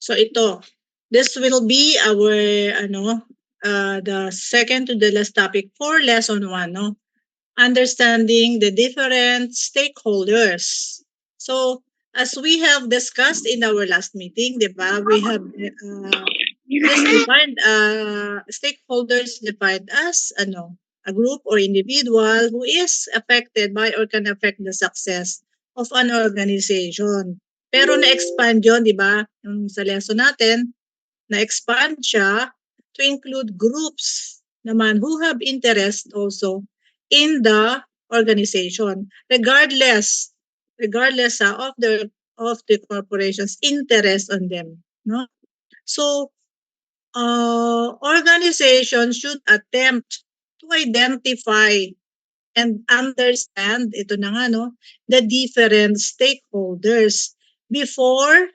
So ito, this will be our the second to the last topic for lesson 1, no? Understanding the different stakeholders. So as we have discussed in our last meeting, di ba? We have this defined stakeholders defined as a group or individual who is affected by or can affect the success of an organization. Pero na-expand yun, di ba? Yung sa lesson natin, na-expand siya to include groups naman who have interest also in the organization, regardless of the corporation's interest on them, no? So organizations should attempt to identify and understand, ito na nga, no, the different stakeholders before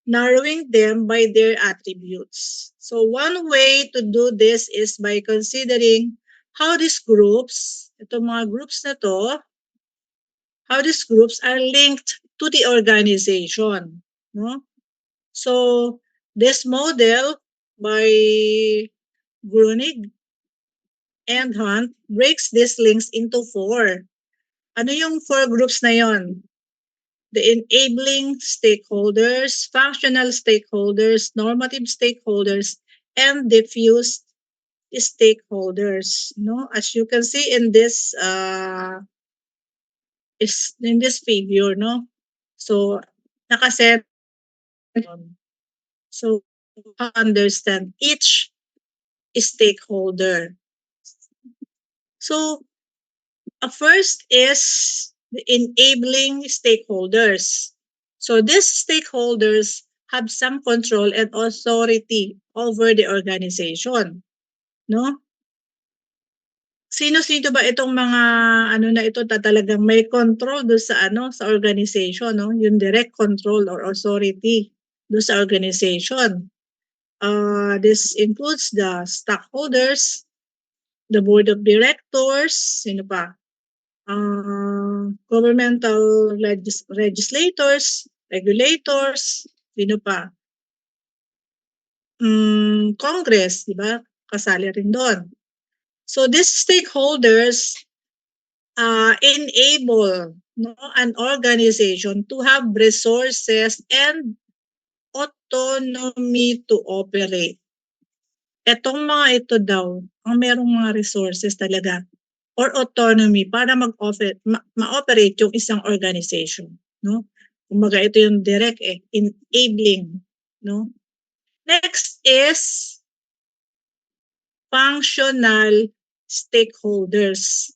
narrowing them by their attributes. So one way to do this is by considering how these groups, itong mga groups na to, how these groups are linked to the organization. No? So this model by Grunig and Hunt breaks these links into 4. Ano yung 4 groups na yon? The enabling stakeholders, functional stakeholders, normative stakeholders, and diffuse stakeholders. No, as you can see in this figure, no. So nakaset. So understand each stakeholder. So first is the enabling stakeholders. So these stakeholders have some control and authority over the organization, no? Sino-sino ba itong mga na ito talagang may control do sa sa organization, no? Yung direct control or authority do sa organization. This includes the stockholders, the board of directors, sino pa? Governmental legislators, regulators, sino pa? Congress, di ba? Kasali rin doon. So these stakeholders enable an organization to have resources and autonomy to operate. Etong mga ito daw, ang merong mga resources talaga or autonomy para ma-operate yung isang organization, no? Kumbaga ito yung direct enabling, no? Next is functional stakeholders.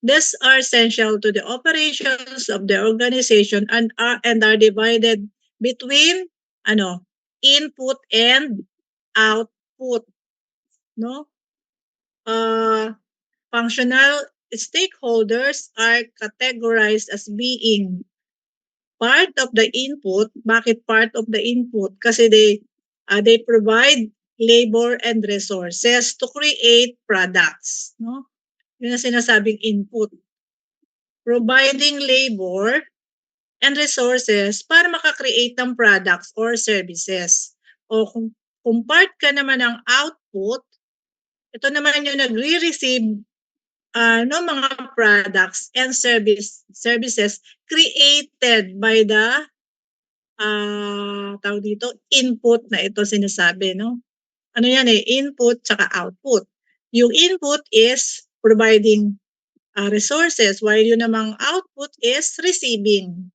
These are essential to the operations of the organization and are divided between input and output, no? Functional stakeholders are categorized as being part of the input. Bakit part of the input? Kasi they provide labor and resources to create products, no? Yun ang sinasabing input. Providing labor and resources para makakreate ng products or services. O kung part ka naman ng output, ito naman yung nagre-receive mga products and services created by the tawag dito, input na ito sinasabi, no? Ano yan input tsaka output. Yung input is providing resources while yung namang output is receiving.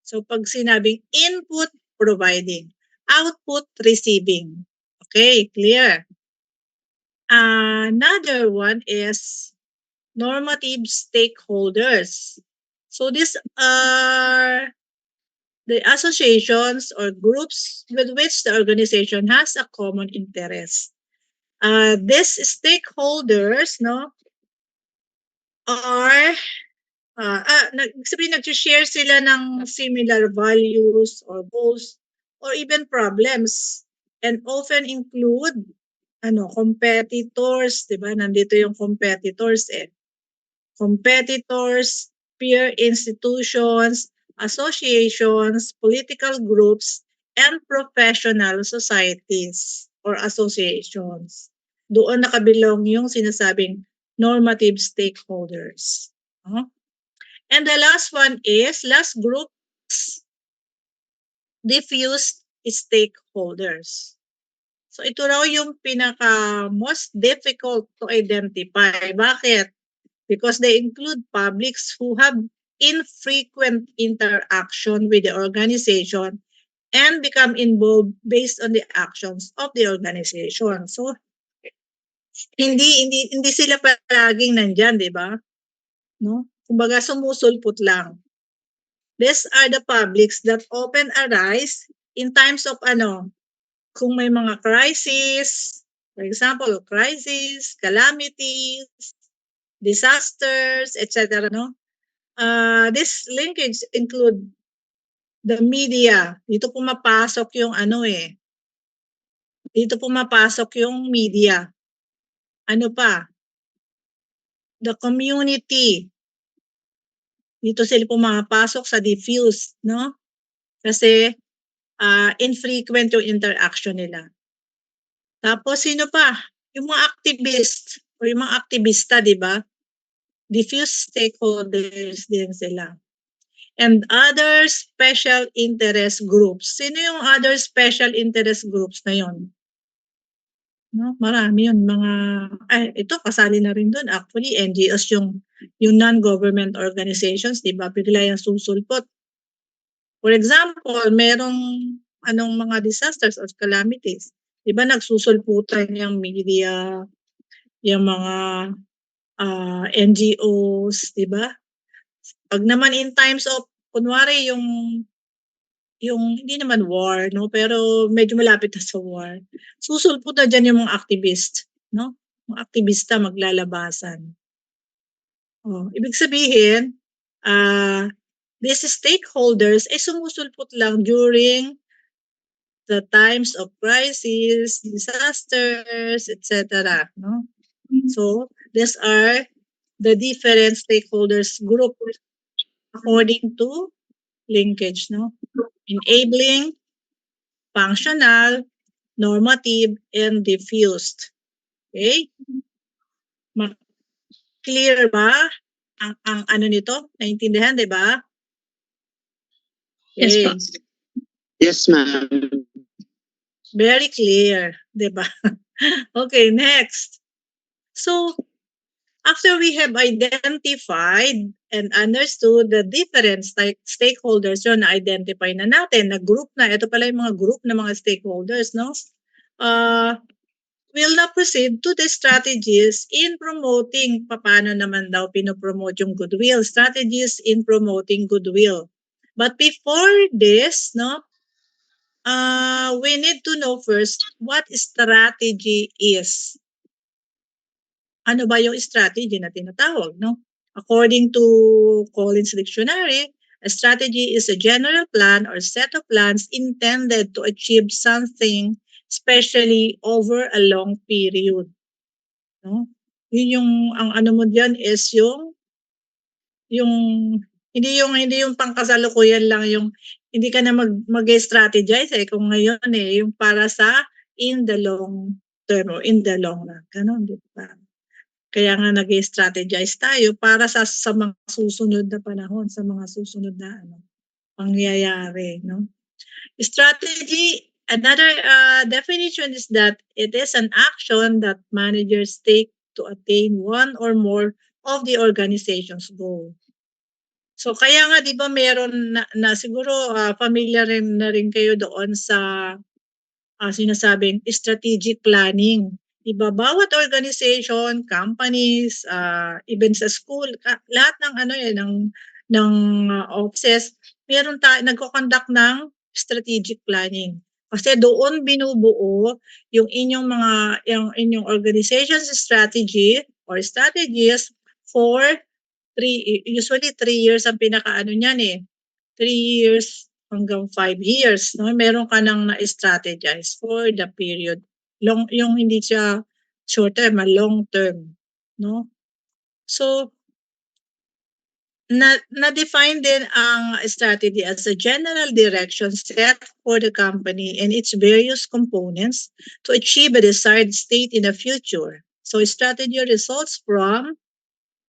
So pag sinabing input, providing. Output, receiving. Okay, clear. Another one is normative stakeholders. So these are the associations or groups with which the organization has a common interest. These stakeholders, no, are nag-share sila ng similar values or goals or even problems and often include competitors, 'di ba? Nandito yung competitors competitors, peer institutions, associations, political groups, and professional societies or associations. Doon nakabilong yung sinasabing normative stakeholders. And the last one is, last group, diffuse stakeholders. So ito raw yung pinaka most difficult to identify. Bakit? Because they include publics who have infrequent interaction with the organization and become involved based on the actions of the organization. So hindi sila palaging nandiyan, 'di ba? No? Kumbaga sumusulpot lang. These are the publics that often arise in times of kung may mga crisis, for example, crisis, calamities, disasters, etc. No? This linkage include the media. Dito pumapasok yung Dito pumapasok yung media. Ano pa? The community. Dito sila pumapasok sa diffuse, no? Kasi infrequent yung interaction nila. Tapos sino pa? Yung mga activist o yung mga aktivista, di ba? Diffuse stakeholders din sila. And other special interest groups. Sino yung other special interest groups na yon? No, marami yun. Ito kasali na rin doon. Actually, NGOs yung non-government organizations, di ba? Bigla yung susulpot. For example, merong mga disasters or calamities. Di ba nagsusulputan yung media, yung mga NGOs, di ba? Pag naman in times of, kunwari yung hindi naman war, no? Pero medyo malapit na sa war. Susulpot na dyan yung mga activist, no? Mga aktivista maglalabasan. Ibig sabihin, these stakeholders ay sumusulpot lang during the times of crisis, disasters, etc. No? So, these are the different stakeholders group according to linkage, no? Enabling, functional, normative, and diffused. Okay? Clear ba ang ano nito? Naintindihan, di ba? Yes, Okay. ma'am. Yes, ma'am. Very clear, di ba? Okay, next. So, after we have identified and understood the different stakeholders, yun, na-identify na natin, na-group na, ito pala yung mga group na mga stakeholders, no? We'll now proceed to the strategies in promoting, paano naman daw pinopromote yung goodwill, strategies in promoting goodwill. But before this, no, we need to know first what strategy is. Ano ba yung strategy na tinatawag, no? According to Collins Dictionary, a strategy is a general plan or set of plans intended to achieve something, especially over a long period. No? Yun yung, ang ano mo diyan is yung hindi yung pangkasalukuyan lang, yung hindi ka na mag-strategize kung ngayon yung para sa in the long term or in the long run. Ganon, di ba? Kaya nga nag-strategize tayo para sa mga susunod na panahon, sa mga susunod na pangyayari, no? Strategy, another definition is that it is an action that managers take to attain one or more of the organization's goal. So kaya nga 'di ba meron na siguro familiar na rin kayo doon sa sinasabing strategic planning. Diba, bawat organization, companies, even sa school, lahat ng ng offices, nagko-conduct ng strategic planning. Kasi doon binubuo yung inyong organization's strategy or strategies for usually 3 years ang pinakaano niyan 3 years hanggang 5 years, no? Meron ka nang na-strategize for the period yung hindi siya short term, long term, no? So, na-define din ang strategy as a general direction set for the company and its various components to achieve a desired state in the future. So, strategy results from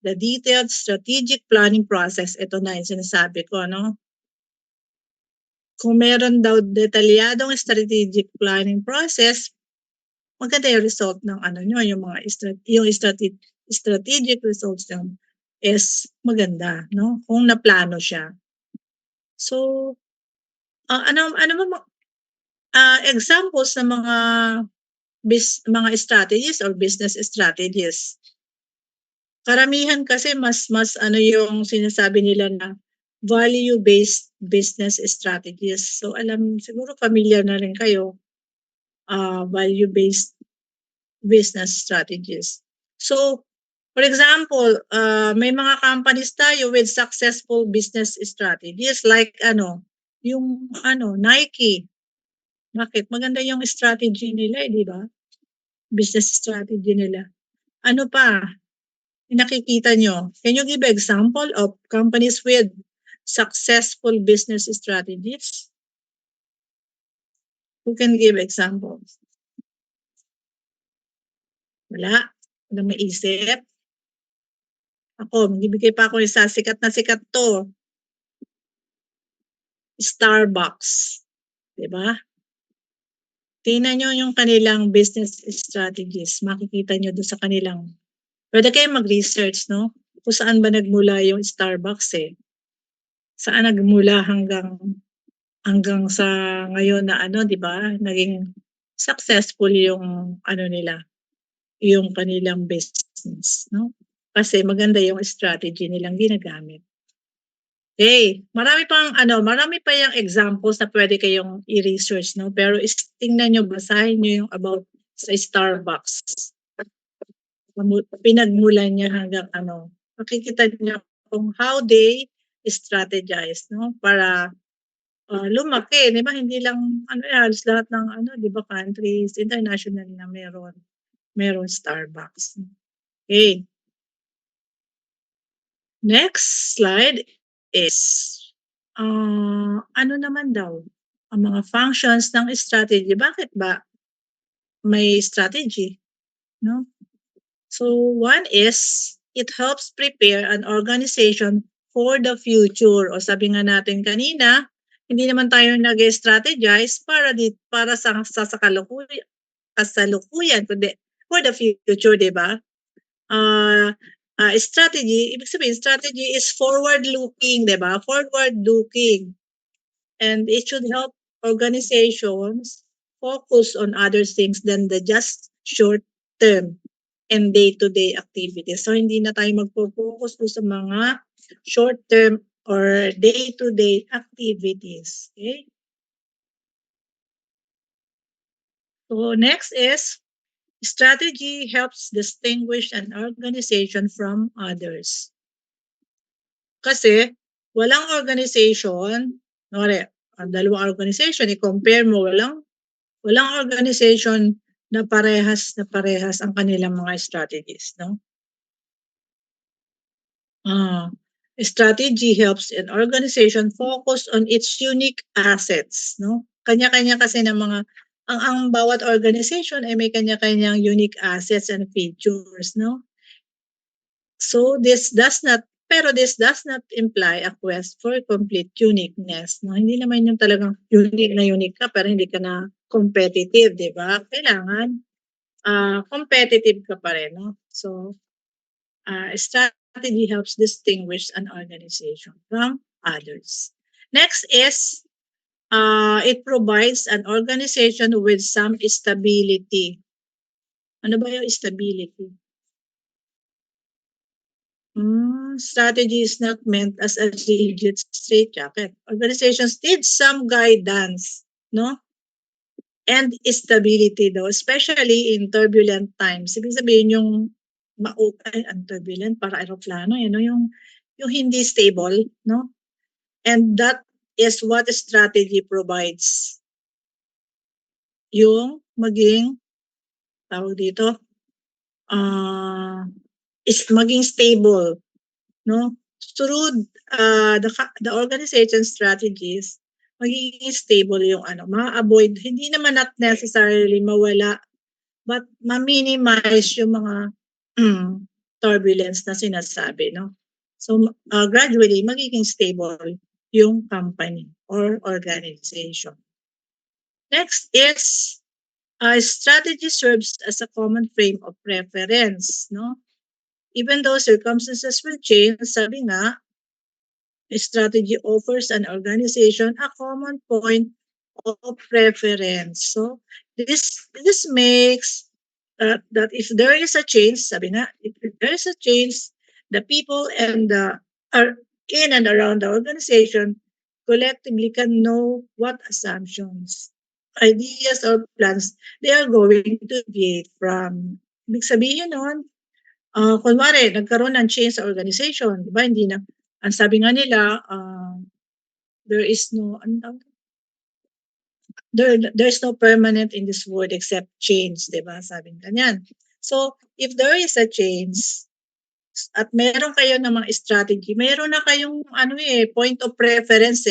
the detailed strategic planning process. Ito na yung sinasabi ko, no? Kung meron daw detalyadong strategic planning process, maganda yung result ng ano nyo, yung mga strategic results nyo is maganda, no? Kung naplano siya. So, ano ba examples ng mga strategies or business strategies? Karamihan kasi mas ano yung sinasabi nila na value-based business strategies. So siguro familiar na rin kayo, value-based business strategies. So, for example, may mga companies tayo with successful business strategies like yung Nike. Bakit? Maganda yung strategy nila, di ba? Business strategy nila. Ano pa? Nakikita nyo? Can you give example of companies with successful business strategies? Who can give examples? Wala. Walang maisip. Ako, magbibigay pa ako isa. Sikat na sikat to. Starbucks. Diba? Tingnan nyo yung kanilang business strategies. Makikita nyo doon sa kanilang. Pwede kayo mag-research, no? Kung saan ba nagmula yung Starbucks eh. Saan nagmula hanggang sa ngayon na di ba? Naging successful yung nila, yung kanilang business, no? Kasi maganda yung strategy nilang ginagamit. Okay, marami pa yung examples na pwede kayong i-research, no? Pero tingnan nyo, basahin nyo yung about sa Starbucks. Pinagmulan niya hanggang makikita niyo kung how they strategize, no? Para lumaki, di ba? Hindi lang halos lahat ng di ba, countries international na meron Starbucks. Okay. Next slide is ano naman daw ang mga functions ng strategy. Bakit ba may strategy, no? So one is it helps prepare an organization for the future. O sabi nga natin kanina, hindi naman tayo nag-strategize para sa kasalukuyan, kundi for the future, di ba? Strategy, ibig sabihin, strategy is forward-looking, di ba? Forward-looking. And it should help organizations focus on other things than the just short-term and day-to-day activities. So, hindi na tayo magpo-focus sa mga short-term or day-to-day activities. Okay? So, next is strategy helps distinguish an organization from others. Kasi, walang organization, dalawang organization, i-compare mo, walang organization na parehas ang kanilang mga strategies, no? Strategy helps an organization focus on its unique assets, no? Kanya-kanya kasi ng mga ang bawat organization ay may kanya-kanyang unique assets and features, no? So this does not imply a quest for complete uniqueness, no? Hindi naman yung talagang unique ka pero hindi ka na competitive, di ba? Kailangan competitive ka pa rin, no? So strategy helps distinguish an organization from others. Next is it provides an organization with some stability. Ano ba yung stability? Strategy is not meant as a rigid straitjacket. Organizations need some guidance, no? And stability daw, especially in turbulent times. Ibig sabihin yung turbulent para aeroplano, yung hindi stable, no? And that is what strategy provides. Yung maging tawag dito, is maging stable, no? Through the organization strategies, magiging stable yung ma-avoid, hindi naman not necessarily mawala, but ma-minimize yung mga turbulence na sinasabi, no? So, gradually, magiging stable yung company or organization. Next is, strategy serves as a common frame of reference, no? Even though circumstances will change, sabi nga, strategy offers an organization a common point of reference. So this makes that if there is a change, sabi nga, if there is a change, the people and the are in and around the organization collectively can know what assumptions, ideas, or plans they are going to deviate from. Ibig sabihin nun, kunwari, nagkaroon ng change sa organization, di ba? Hindi na, ang sabi nga nila, there is no, there's no permanent in this world except change, di ba? Sabi ganyan. So, if there is a change, at meron kayo ng mga strategy, meron na kayong point of preference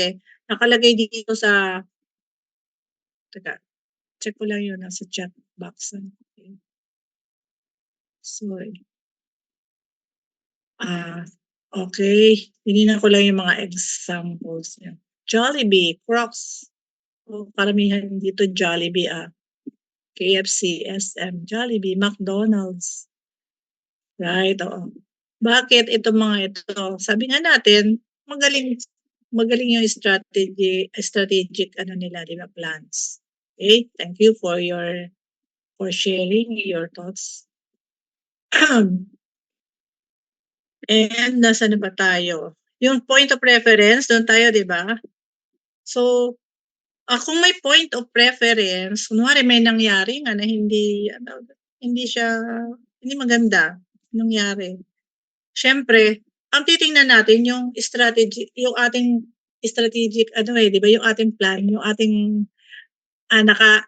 nakalagay dito sa, teka, check ko lang yun nasa chat box. Okay. Sorry. Okay. Tinignan ko lang yung mga examples niya. Jollibee, Crocs. Karamihan dito Jollibee KFC, SM, Jollibee, McDonald's. Right, oo. Bakit itong mga ito? Sabi nga natin, magaling yung strategic nila, di ba, plans. Okay, thank you for sharing your thoughts. And nasa na ba tayo? Yung point of preference, doon tayo, di ba? So, kung may point of preference, kunwari may nangyari nga na hindi maganda nangyari. Syempre, ang titingnan natin yung strategy, yung ating strategic, di ba, yung ating plan, yung ating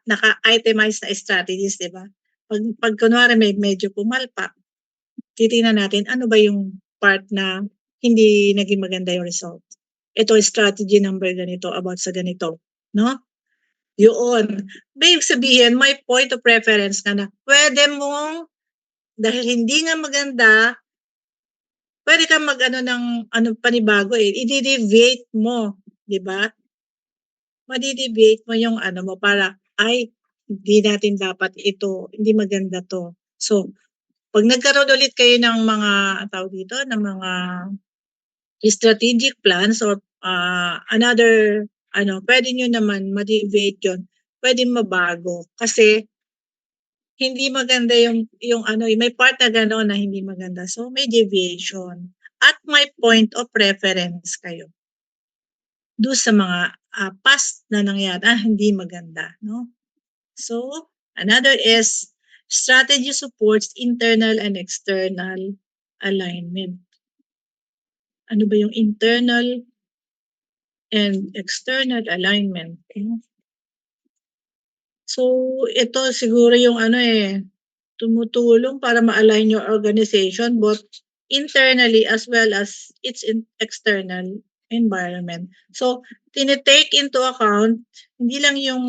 naka-itemize na strategies, di ba? Pag kunwari may medyo pumalpak, titingnan natin ano ba yung part na hindi naging maganda yung result. Ito strategy number ganito about sa ganito, no? Yun. Ibig sabihin, may point of preference ka na pwede mong, dahil hindi nga maganda, pwede kang ng panibago i-deviate mo, di ba? Ma-deviate mo yung mo para, hindi natin dapat ito, hindi maganda to. So, pag nagkaroon ulit kayo ng mga, ng mga strategic plans or another, pwede nyo naman ma-deviate yun. Pwede mabago. Kasi, hindi maganda yung may part na gano'n na hindi maganda. So, may deviation. At may point of preference kayo. Doon sa mga past na nangyari, hindi maganda. No? So, another is, strategy supports internal and external alignment. Ano ba yung internal and external alignment? So, ito siguro yung tumutulong para ma-align your organization both internally as well as its external environment. So, tinitake into account hindi lang yung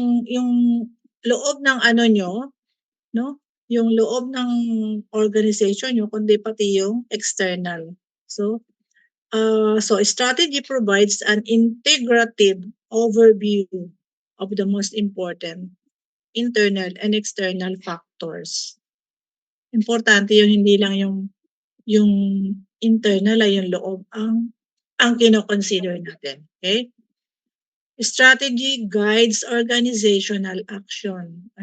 loob ng nyo, no? Yung loob ng organization nyo, kundi pati yung external. So, strategy provides an integrative overview of the most important internal and external factors. Importante yung hindi lang yung internal ay yung loob ang kino-consider natin. Okay? Strategy guides organizational action.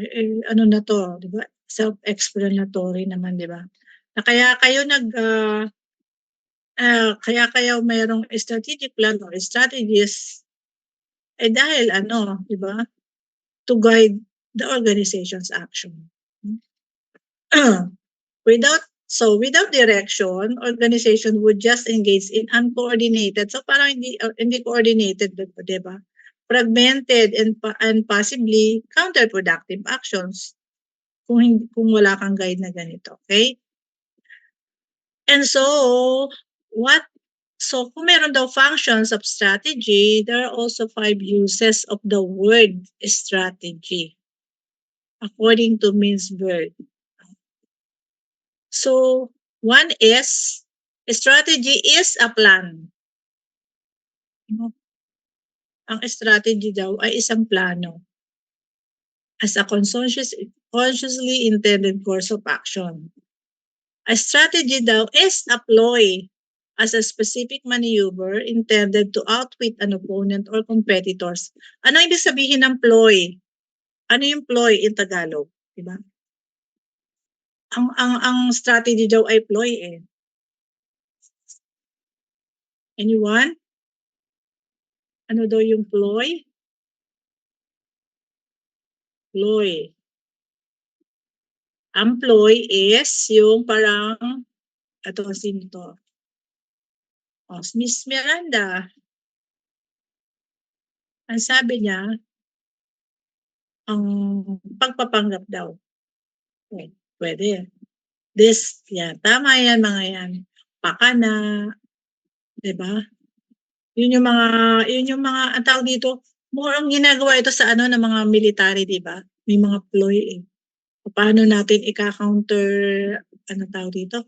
Ano na to, di ba? Self-explanatory naman, di ba? Na kaya kayo mayroong strategic plan or strategies dahil di ba? To guide the organization's action. Without direction, organization would just engage in uncoordinated. So parang hindi coordinated, di ba? Fragmented and possibly counterproductive actions. kung wala kang guide na ganito, okay? And so, kung meron daw functions of strategy, there are also 5 uses of the word strategy according to Mintzberg. So, one is, strategy is a plan. Ang strategy daw ay isang plano as a consciously intended course of action. A strategy daw is a ploy as a specific maneuver intended to outwit an opponent or competitors. Ano ibig sabihin ng ploy? Ano yung ploy in Tagalog? Diba? Ang strategy daw ay ploy eh. Anyone? Ano daw yung ploy? Ploy. Ang ploy is yung parang, ito sino to? Miss Miranda. Ang sabi niya, ang pagpapanggap daw. Pwede. Tama yan mga yan. Pakana, 'di ba? Yun yung mga ang tawag dito, more ang ginagawa ito sa ng mga military, 'di ba? May mga ploy eh. Paano natin ika-counter, tawag dito?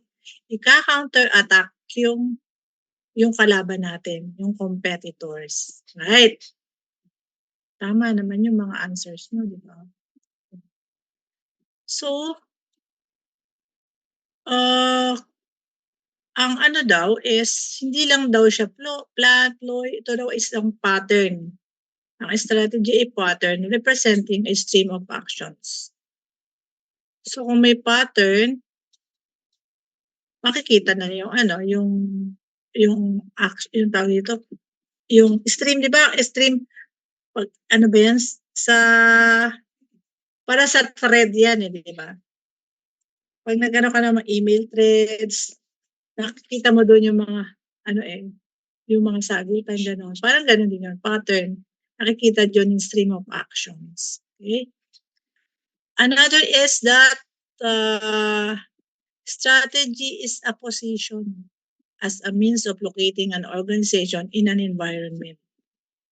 Ika-counter attack yung kalaban natin, yung competitors. Right? Tama naman yung mga answers mo, 'di ba? So, ang daw is, hindi lang daw siya ploy, ito daw is isang pattern. Ang strategy ay pattern representing a stream of actions. So, kung may pattern, makikita na yung yung tawag dito, yung stream, di ba? Stream, ba yan? Para sa thread yan di ba? Pag nagano ka ng mga email threads, nakikita mo doon yung mga, yung mga sagutan, gano'n. Parang gano'n din yun, pattern. Nakikita doon yung stream of actions. Okay? Another is that strategy is a position as a means of locating an organization in an environment.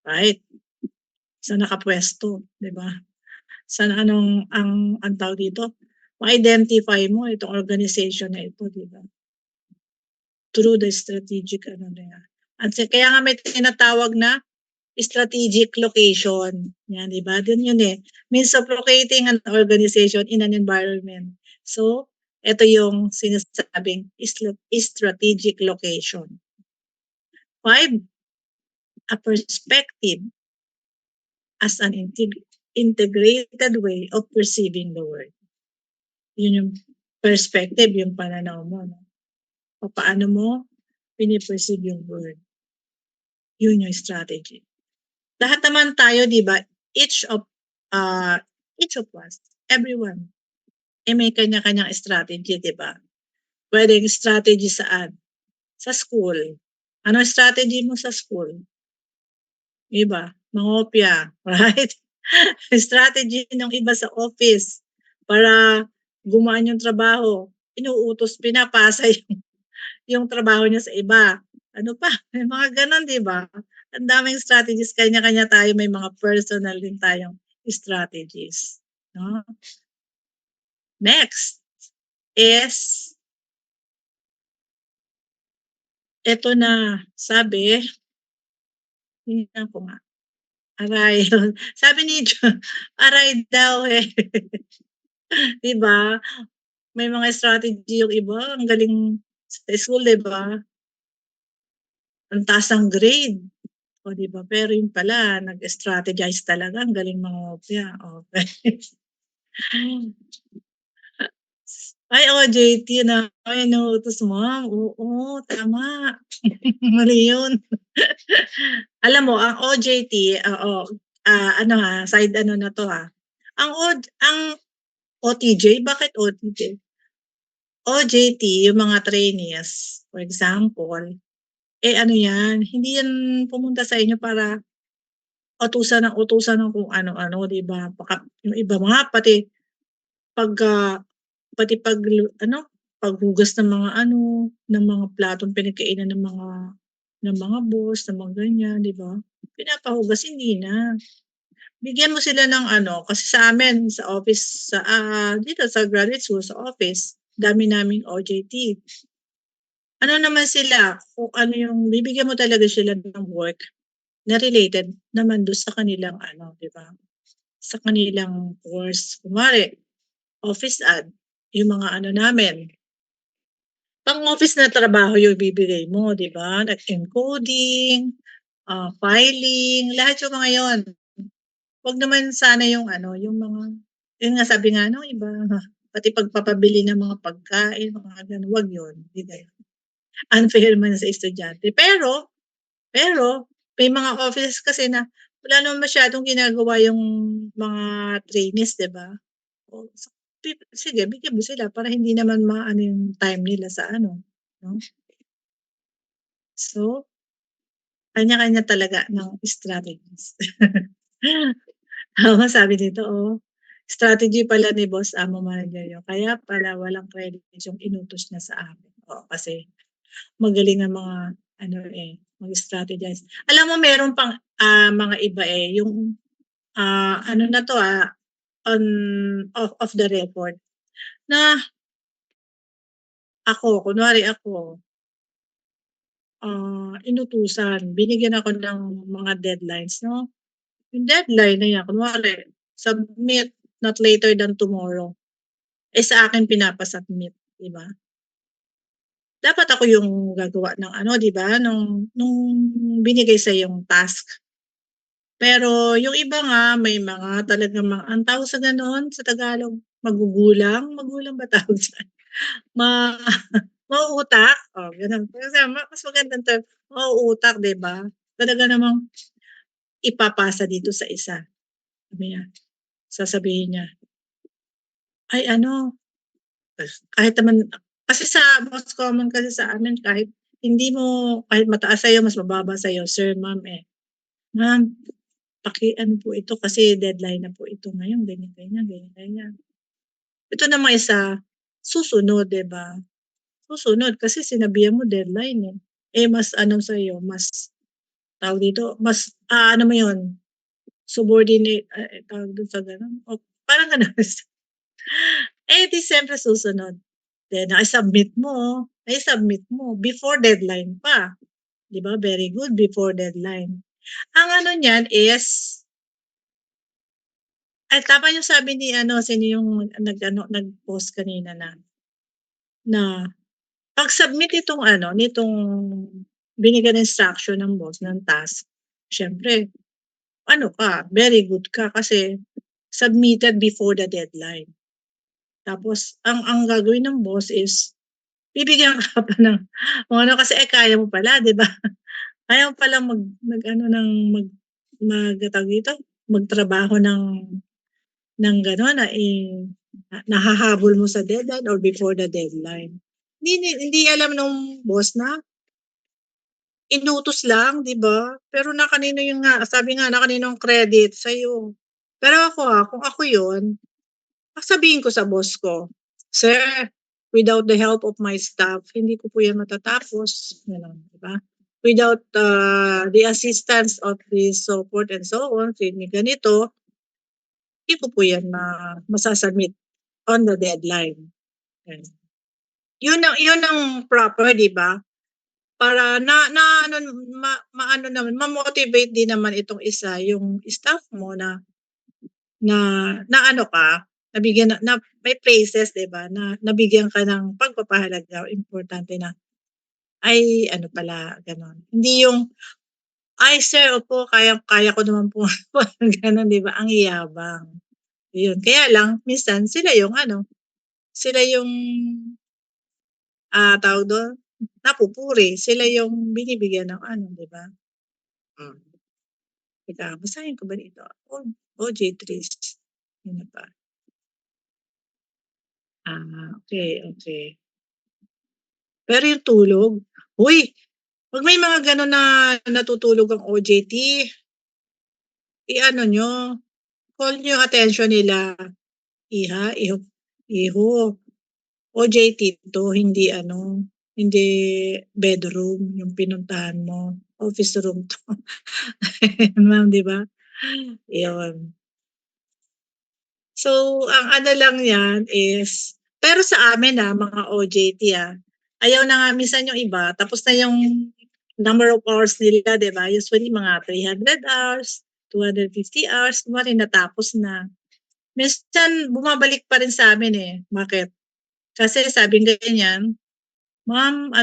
Right? Sa nakapwesto, di ba? Sa ang tawag dito, ma-identify mo itong organization na ito, di ba? Through the strategic At kaya nga may tinatawag na strategic location. Yan, di ba? Dun yun eh. Means of locating an organization in an environment. So, ito yung sinasabing strategic location. 5, a perspective as an integrated way of perceiving the world. Yun yung perspective, yung pananaw mo. No? O paano mo piniperceive yung world. Yun yung strategy. Lahat naman tayo, di ba, each of us, everyone, may kanya-kanyang strategy, di ba? Pwedeng strategy saan? Sa school. Ano strategy mo sa school? Iba, mangopya, right? Strategy ng iba sa office para gumaan yung trabaho. Inuutos, pinapasa yung trabaho niya sa iba. Ano pa? May mga ganon, di ba? Ang daming strategies. Kanya-kanya tayo. May mga personal din tayong strategies. No? Next is, ito na, sabi, tingnan ko nga. Aray. Sabi ni John, aray daw eh. di ba? May mga strategy yung iba. Ang galing sa school, di ba? Ang taas ang grade. O, di ba? Pero yung pala, nag-strategize talaga. Ang galing mga opya. Okay. Ay, OJT na. Ay, inuutos mo. Oo, tama. Mali yun. Alam mo, ang OJT, side na to ha. Ang OTJ, bakit OTJ? OJT, yung mga trainees, for example, yan, hindi yan pumunta sa inyo para utusan ng kung ano-ano, di ba? Yung iba mga, pati pati paghugas ng mga ng mga platong pinagkainan ng mga boss, ng mga ganyan, 'di ba? Pinapahugas, hindi na. Bigyan mo sila ng kasi sa amin sa office dito sa graduate school sa office, dami naming OJT. Ano naman sila, kung ano yung bibigyan mo talaga sila ng work na related naman do'n sa kanilang 'di ba, sa kanilang course. Kunwari, office ad, yung mga namin, pang-office na trabaho yung ibibigay mo, 'di ba, like encoding, filing, lahat yung mga yon. Wag naman sana yung yung mga yun nga sabi nga nung iba, pati pagpapabili ng mga pagkain, mga gano'n, wag yun, hindi gano'n. Unfair man sa estudyante. Pero may mga offices kasi na wala naman masyadong ginagawa yung mga trainees, 'di ba? O sige, bigyan mo sila para hindi naman maano yung time nila sa 'no? So, kanya-kanya talaga ng strategies. Oo, sabi dito, strategy pala ni boss amo manager yun, kaya pala walang credits yung inutos niya sa amin. Oo, kasi magaling ang mga mag-strategize. Alam mo meron pang, mga iba, yung, na 'to, on off the record, na kunwari ako, inutusan, binigyan ako ng mga deadlines 'no. Yung deadline na 'yan kunwari submit not later than tomorrow, sa akin pinapa-submit, 'di ba? Dapat ako yung gagawa ng 'di ba, nung binigay sa yung task. Pero yung iba nga may mga talagang ang tawag sa gano'n sa Tagalog, magugulang? Magulang ba tawag diyan? Ma mauutak? Gano'n. Kasi mas magandang term, mauutak, 'di ba? Talaga namang ipapasa dito sa isa. Sabi niya, sasabihin niya, "Ay kahit naman" kasi sa most common kasi sa amin kahit mataas sa'yo, mas mababa sa'yo, sir, ma'am, "Ma'am, paki-ano po ito kasi deadline na po ito ngayon, ganyan, ganyan, ganyan, ganyan." Ito namang isa, susunod, 'di ba? Susunod kasi sinabihan mo deadline, mas sa'yo, mas tawag dito, mas ano mo 'yun, subordinate, tawag dun sa gano'n, o parang gano'n. Di siyempre susunod. Then nai-submit mo before deadline pa, 'di ba? Very good, before deadline. Ang niyan is tama yung sabi ni sino yung nag-post kanina na pag-submit nitong binigyan ng instruction ng boss ng task, siyempre very good ka kasi submitted before the deadline. Tapos ang gagawin ng boss is bibigyan ka pa ng kasi kaya mo pala, 'di ba? Kaya mo palang tawag dito, magtrabaho ng gano'n nahahabol mo sa deadline or before the deadline. Hindi alam nung boss na inutos lang, 'di ba? Pero na kanino yung sabi nga na kaninong credit sa'yo. Pero ako kung ako 'yun, sasabihin ko sa boss ko, "Sir, without the help of my staff, hindi ko po 'yan matatapos." Gano'n, 'di ba? Without the assistance of the support and so on, ganito, hindi ko po 'yan masa-submit on the deadline. Yan. Yun ang proper, di ba? Para maano naman, ma-motivate din naman itong isa, yung staff mo na nabigyan na may praises, 'di ba? Na nabigyan ka ng pagpapahalaga, importante na, ay pala, gano'n. Hindi yung, "Ay sir, opo, kaya ko naman po." Parang gano'n, 'di ba? Ang yabang. Yun, kaya lang minsan sila yung tawag dun, napupuri. Sila yung binibigyan ng 'di ba? Hmm. Teka, basahin ko ba dito? OJ3s. Ano pa? Okey, okey. Pero yung tulog, uy, 'pag may mga gano'n na natutulog ang OJT, i-ano niyo, call niyo yung attention nila. Iha, Iho. OJT to, hindi hindi bedroom yung pinuntahan mo. Office room to. Ma'am, di ba? Yun. So, ang ano lang yan is, pero sa amin mga OJT ayaw na nga minsan yung iba, tapos na yung number of hours nila, di ba? Usually mga 300 hours, 250 hours, kumari natapos na. Minsan, bumabalik pa rin sa amin Bakit? Kasi sabing ganyan, ma'am,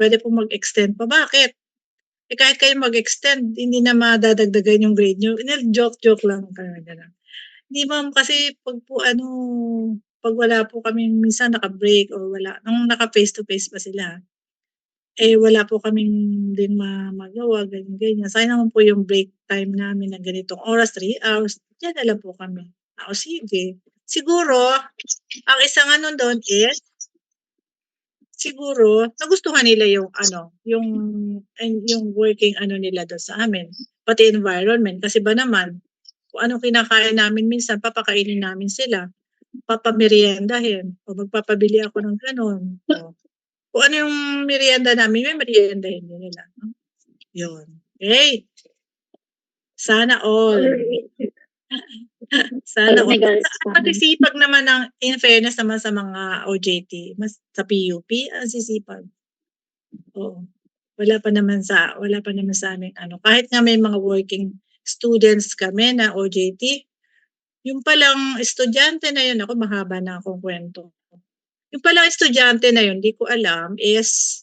pwede po mag-extend pa. Bakit? Kahit kayo mag-extend, hindi na madadagdagan yung grade nyo. Joke-joke lang. Hindi ma'am, kasi pag wala po kami minsan naka-break or wala, nung naka-face to face pa sila, wala po kaming din magawa, ganyan. Sayang naman po yung break time namin na ganitong oras, 3 hours, diyan na lang po kami. Sige. Siguro, ang isang doon is, siguro, nagustuhan nila yung working nila doon sa amin. Pati environment. Kasi ba naman, kung anong kinakain namin minsan, papakainin namin sila. Papameriendahin. O magpapabili ako ng ganun. O, kung ano yung merienda namin, may meriendahin din nila. No? Yun. Okay. Sana all. Sana all. Masisipag naman in fairness naman sa mga OJT, sa PUP, ang sisipag. Oo. Wala pa naman sa amin kahit nga may mga working students kami na OJT, yung palang estudyante na yun, ako mahaba na akong kwento. Yung palang estudyante na yun, di ko alam, is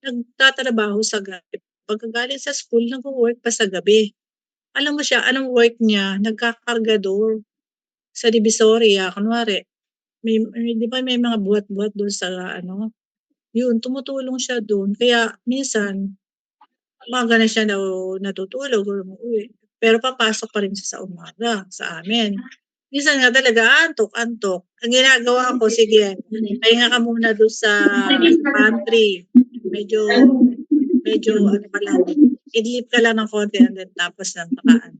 nagtatrabaho sa gabi. Pagkagaling sa school, nag-work pa sa gabi. Alam mo siya, anong work niya? Nagkakargador sa Divisoria. Kunwari, di ba may mga buhat-buhat doon sa yun, tumutulong siya doon. Kaya minsan, umaga na siya natutulog or umuwi. Pero papasok pa rin siya sa umaga sa amin. Minsan nga talaga, antok. Ang ginagawa ko, sige, pahinga ka muna doon sa pantry. Medyo ka lang. I-leave ka lang ng konti and then tapos ng pakaan.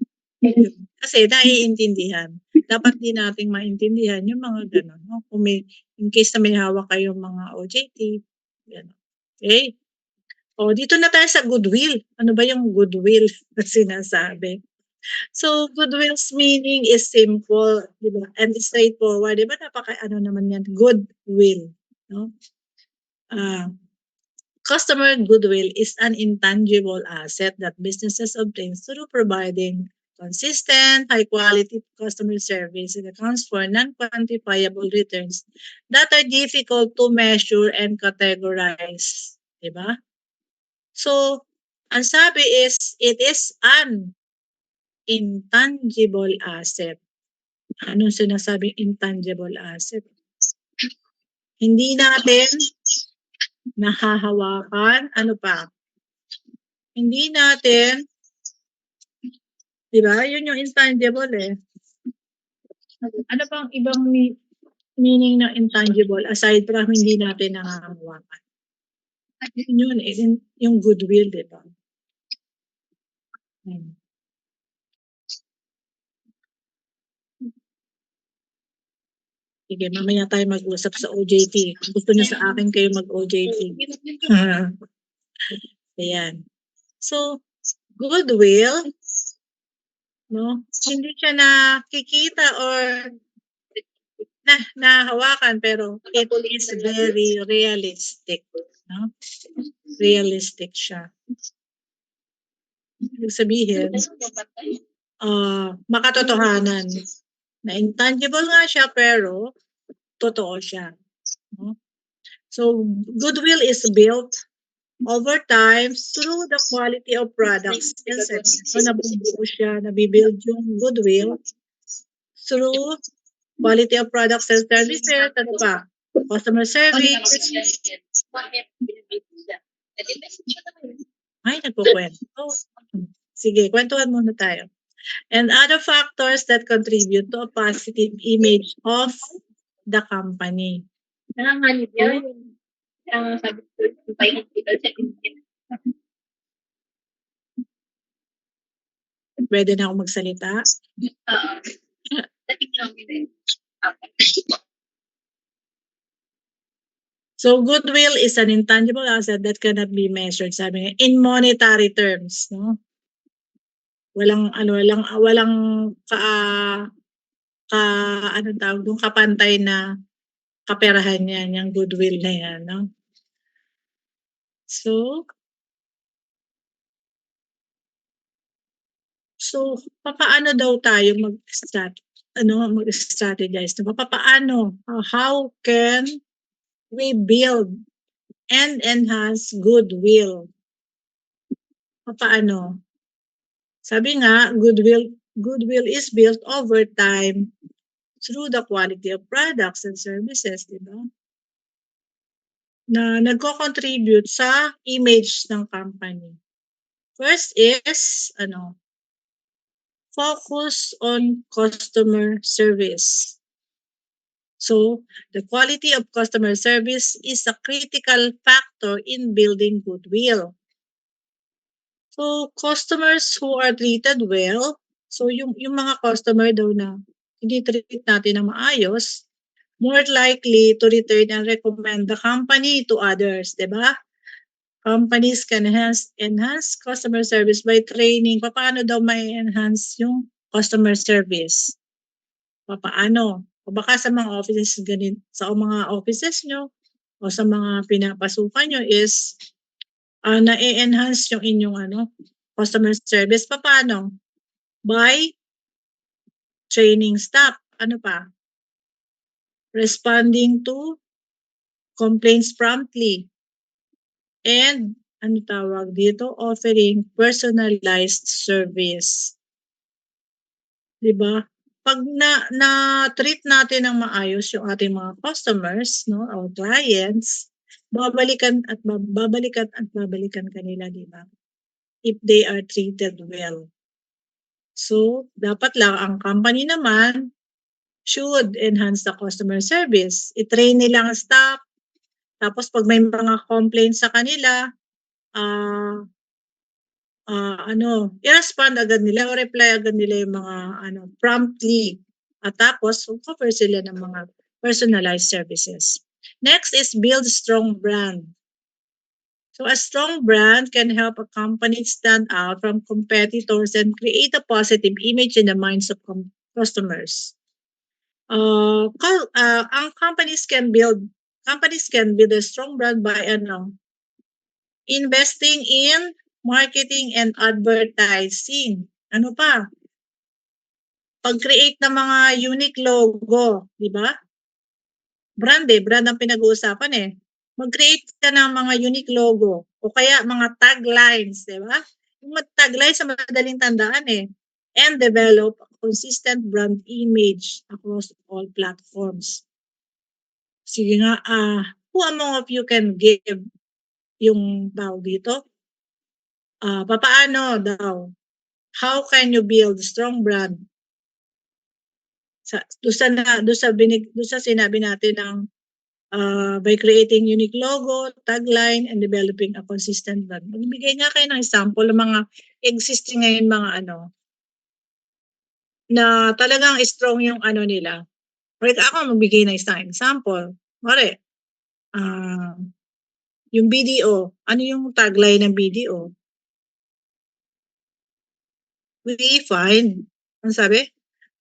Kasi naiintindihan. Dapat din nating maintindihan yung mga gano'n. No? Kung in case na may hawak kayong mga OJT, gano'n. Okay? Dito na tayo sa goodwill. Ano ba yung goodwill na sinasabi? So, goodwill's meaning is simple, di ba? And straightforward. Di ba naman yan? Goodwill. No? Customer goodwill is an intangible asset that businesses obtain through providing consistent, high-quality customer service and accounts for non-quantifiable returns that are difficult to measure and categorize. Diba? So, ang sabi is, it is an intangible asset. Anong sinasabing intangible asset? Hindi natin nahahawakan. Ano pa? Hindi natin, di ba? Yun yung intangible Ano pang ibang meaning ng intangible aside from hindi natin nahahawakan? Yun yung goodwill, di ba? Sige, mamaya tayo mag-usap sa OJT. Gusto niyo sa akin kayo mag-OJT. Ayan. So, goodwill, no? Hindi siya nakikita or nahawakan, pero it is very realistic. No? Realistic siya. Ibig sabihin, makatotohanan. Na intangible nga siya, pero totoo siya. No? So, goodwill is built over time through the quality of products and services. So, nabubuo siya, nabibuild yung goodwill through quality of products and services. Ano pa? Customer service. Ay, nagkukwento. Sige, kwentuhan muna tayo. And other factors that contribute to a positive image of the company. Nanganganib yan. Sabi ko, Pwede na ako magsalita? So goodwill is an intangible asset that cannot be measured, sabi nga, in monetary terms, no? Walang ka ano tawag doon, kapantay na kaperahan yan, yung goodwill na yan, no? So papaano daw tayo mag-strategize? Papaano? How can we build and enhance goodwill? Papaano? Sabi nga, goodwill is built over time through the quality of products and services, di ba? Na nagko-contribute sa image ng company. First is, focus on customer service. So, the quality of customer service is a critical factor in building goodwill. So, customers who are treated well, so yung mga customer daw na hindi treat natin ng maayos, more likely to return and recommend the company to others, di ba? Companies can enhance customer service by training. Paano daw may enhance yung customer service? Paano? O baka sa mga offices sa mga offices nyo o sa mga pinapasukan nyo is na-enhance yung inyong customer service. Paano? By training staff. Ano pa? Responding to complaints promptly. And offering personalized service. 'Di ba? Pag na-treat natin ng maayos yung ating mga customers, no, o clients, babalikan kanila, 'di ba? If they are treated well. So, dapat lang ang company naman should enhance the customer service. I-train nila ang staff. Tapos pag may mga complaints sa kanila, i-respond agad nila o reply agad nila yung mga promptly. At tapos, offer sila ng mga personalized services. Next is build strong brand. So a strong brand can help a company stand out from competitors and create a positive image in the minds of customers. Ang companies can build a strong brand by investing in marketing and advertising. Ano pa? Pag-create ng mga unique logo, di ba? Brand ang pinag-uusapan eh. Mag-create ka ng mga unique logo o kaya mga taglines, di ba? Yung taglines sa madaling tandaan eh. And develop a consistent brand image across all platforms. Sige nga, who among of you can give yung tawag dito? Papaano daw? How can you build strong brand? Doon sa sinabi natin ng by creating unique logo, tagline, and developing a consistent brand. Magbigay nga kayo ng example ng mga existing ngayon mga na talagang strong yung nila. Like ako magbigay ng isang example. Mare, yung BDO. Ano yung tagline ng BDO? Ano sabi?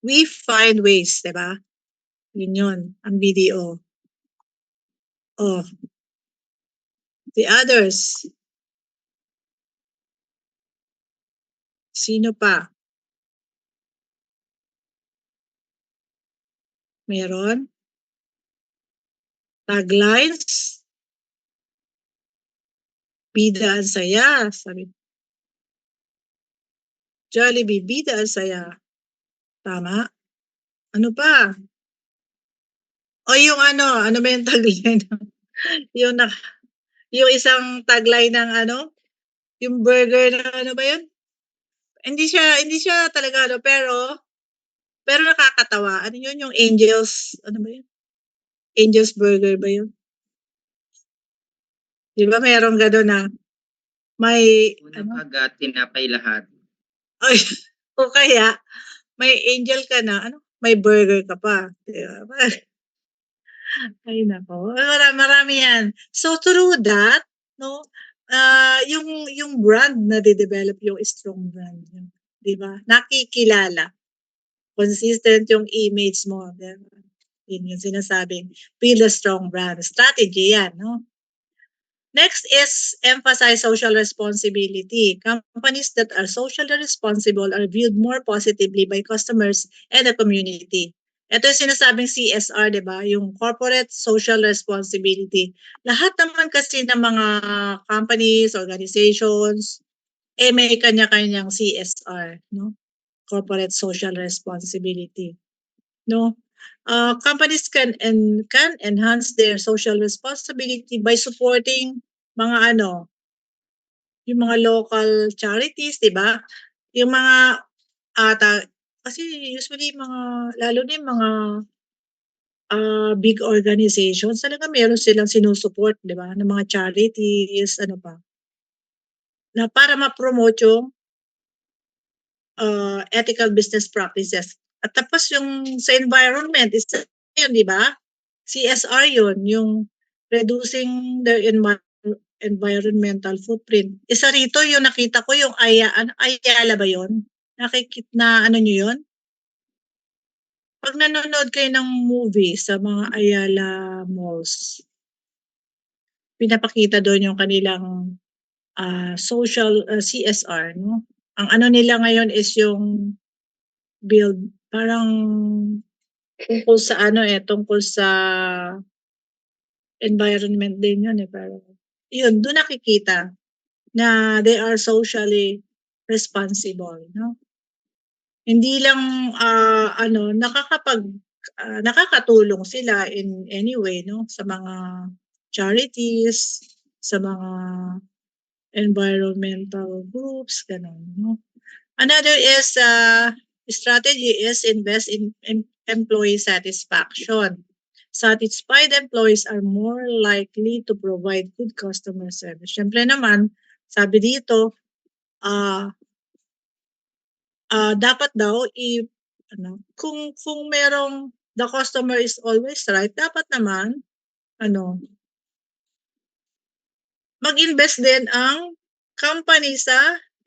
We find ways, diba? Yun, ang BDO. Oh. The others. Sino pa? Meron? Taglines? Bida ang saya. Sabi. Jollibee, bida ang saya. Tama? Ano pa? O yung ano ba yung tagline? yung isang tagline ng yung burger na ba yun? Hindi siya talaga pero nakakatawa. Ano yun? Yung Angels, ano ba yun? Angels Burger ba yun? Di ba mayroong gano'n na may Unang kagat, tinapay lahat. Ay, o kaya may angel ka na, may burger ka pa. Di ba? Ay nako, marami yan. So through that, no, yung brand na de-develop, yung strong brand, yun, 'di ba? Nakikilala, consistent yung image mo, 'di ba? Yun yung sinasabing build a strong brand. Strategy yan, no? Next is emphasize social responsibility. Companies that are socially responsible are viewed more positively by customers and the community. Ito yung sinasabing CSR, di ba? Yung corporate social responsibility. Lahat naman kasi ng mga companies, organizations, may kanya-kanyang CSR, no? Corporate social responsibility, no? Companies can enhance their social responsibility by supporting mga yung mga local charities, 'di ba? Yung mga kasi usually mga lalo na yung mga big organizations, talaga meron silang sinusuport, 'di ba? Ng mga charities, ano pa, na para ma-promote yung ethical business practices. At tapos yung sa environment, isa yun, di ba? CSR yun, yung reducing the environmental footprint. Isa rito yung nakita ko yung Ayala ba yun? Na ano nyo yun? Pag nanonood kayo ng movie sa mga Ayala malls, pinapakita doon yung kanilang social CSR, no? Ang ano nila ngayon is yung build, parang tungkol sa environment din yun pero yun, doon nakikita na they are socially responsible, no? Hindi lang nakakatulong sila in any way, no, sa mga charities, sa mga environmental groups, ganun, no? Another is strategy is invest in employee satisfaction. Satisfied employees are more likely to provide good customer service. Siyempre naman, sabi dito, dapat daw kung merong the customer is always right, dapat naman mag-invest din ang company sa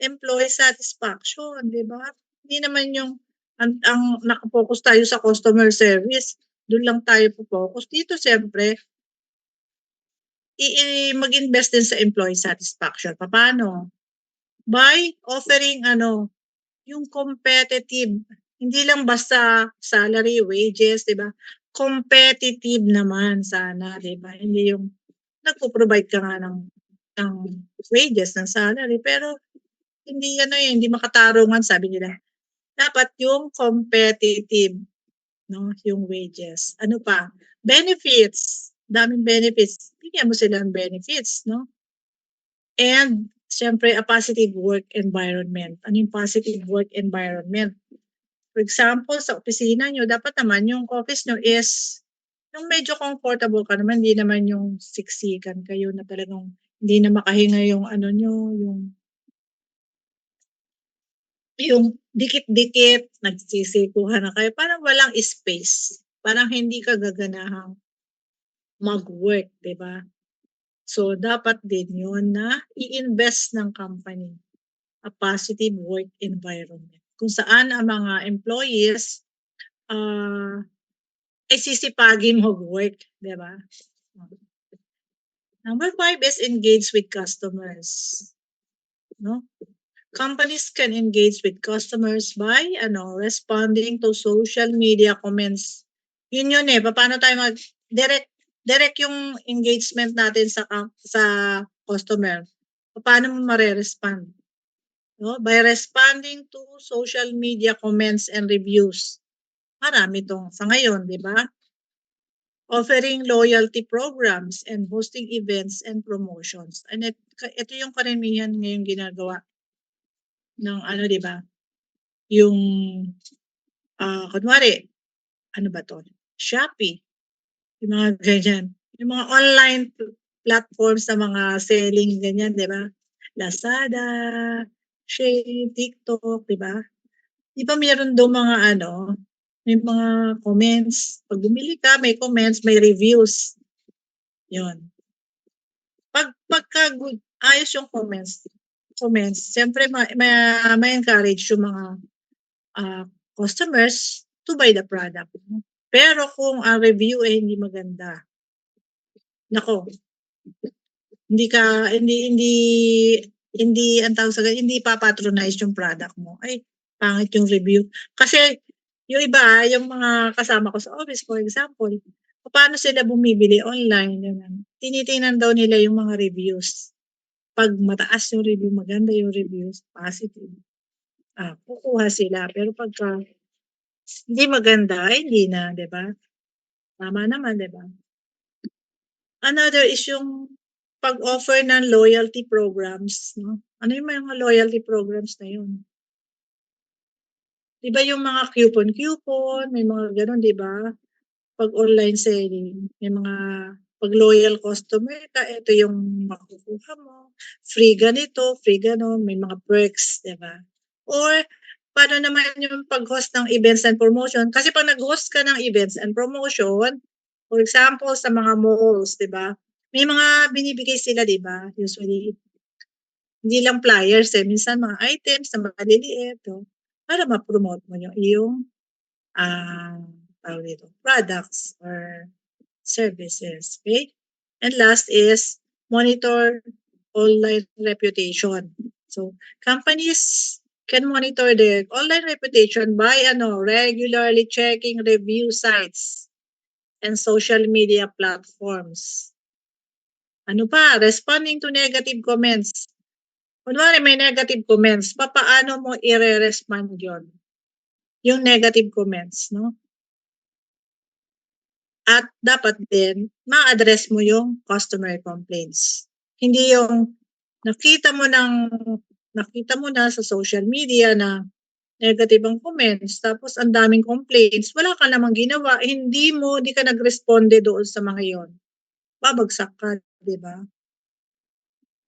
employee satisfaction, di ba? Hindi naman yung ang nakapokus tayo sa customer service, doon lang tayo po-focus. Dito siyempre, mag-invest din sa employee satisfaction. Paano? By offering yung competitive, hindi lang basta salary, wages, di ba? Competitive naman sana, di ba? Hindi yung nagpo-provide ka nga ng wages, ng salary, pero hindi hindi makatarungan, sabi nila. Dapat yung competitive, no, yung wages. Ano pa? Benefits. Daming benefits. Bigyan mo sila ng benefits, no? And siyempre, a positive work environment. Ano yung positive work environment? For example, sa opisina nyo, dapat naman yung office nyo is yung medyo comfortable ka naman, hindi naman yung siksikan kayo na talagang hindi na makahinga yung nyo, yung dikit-dikit, nagsisikuhan na kayo, parang walang space. Parang hindi ka gaganahang mag-work, di ba? So, dapat din yun na i-invest ng company a positive work environment. Kung saan ang mga employees ay sisipagin mag-work, di ba? Number 5 is engage with customers. No? Companies can engage with customers by responding to social media comments. Yun paano tayo direct yung engagement natin sa customer. Paano mo mare-respond? No? By responding to social media comments and reviews. Marami tong sa ngayon, di ba? Offering loyalty programs and hosting events and promotions. And ito yung karamihan ngayong ginagawa ng di ba? Yung kunwari, ano ba to? Shopee. Yung mga ganyan. Yung mga online platforms sa mga selling ganyan, di ba? Lazada, Shane, TikTok, di ba? Di ba meron doon mga may mga comments. Pag bumili ka, may comments, may reviews. Yun. Pagka good, ayos yung comments, siyempre may encourage yung mga customers to buy the product. Pero kung ang review ay hindi maganda, nako, hindi ang tawag sa hindi papatronize yung product mo. Ay, pangit yung review. Kasi yung iba, yung mga kasama ko sa office, for example, paano sila bumibili online? Tinitingnan daw nila yung mga reviews. Pag mataas yung review, maganda yung reviews, positive, kukuha sila. Pero pagka hindi maganda, ay hindi na, di ba? Tama naman, di ba? Another is yung pag-offer ng loyalty programs. No? Ano yung mga loyalty programs na yun? Di ba yung mga coupon, may mga ganun, di ba? Pag online selling, may mga pag loyal customer ka, ito yung makukuha mo. Free ganito, free ganon, may mga perks, di ba? Or, paano naman yung pag-host ng events and promotion? Kasi pag nag-host ka ng events and promotion, for example, sa mga malls, di ba? May mga binibigay sila, di ba? Usually, hindi lang flyers minsan mga items na maliliit, para ma-promote mo yung iyong products or services. Okay? And last is monitor online reputation. So, companies can monitor their online reputation by regularly checking review sites and social media platforms. Ano pa? Responding to negative comments. Kunwari may negative comments, paano mo i-respond yun? Yung negative comments, no? At dapat din, ma-address mo yung customer complaints. Hindi yung nakita mo na sa social media na negative ang comments, tapos ang daming complaints, wala ka namang ginawa, hindi ka nag-responde doon sa mga yon. Babagsak ka, di ba?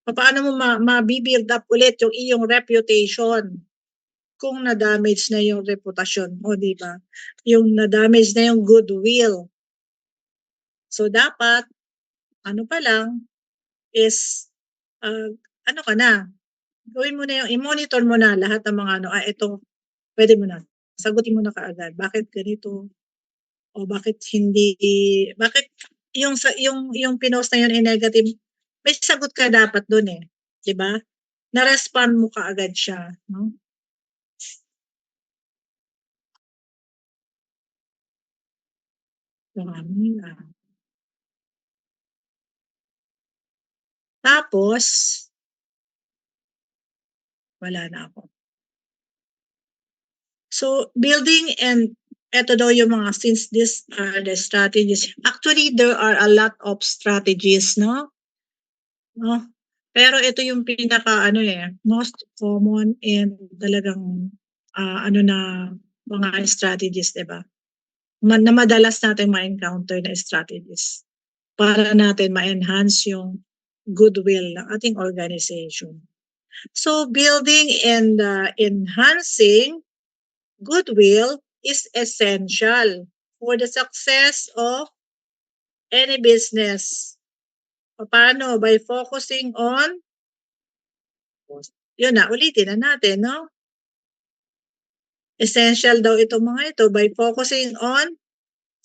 Paano mo ma-build up ulit yung iyong reputation kung na-damage na yung reputasyon mo, di ba? Yung na-damage na yung goodwill. So, dapat, gawin mo na i-monitor mo na lahat ng mga ito, pwede mo na. Sagutin mo na kaagad. Bakit ganito? O bakit yung pinost na yun ay negative? May sagot ka dapat dun eh. Diba? Na-respond mo kaagad siya. No? Tapos, wala na ako. So, building and ito daw yung mga, since these are the strategies. Actually, there are a lot of strategies, no? Pero ito yung pinaka, most common and talagang, mga strategies, diba? Na madalas natin ma-encounter na strategies para natin ma-enhance yung goodwill ng ating organization. So, building and enhancing goodwill is essential for the success of any business. Paano? By focusing on, ulitin na natin, no? Essential daw itong mga ito by focusing on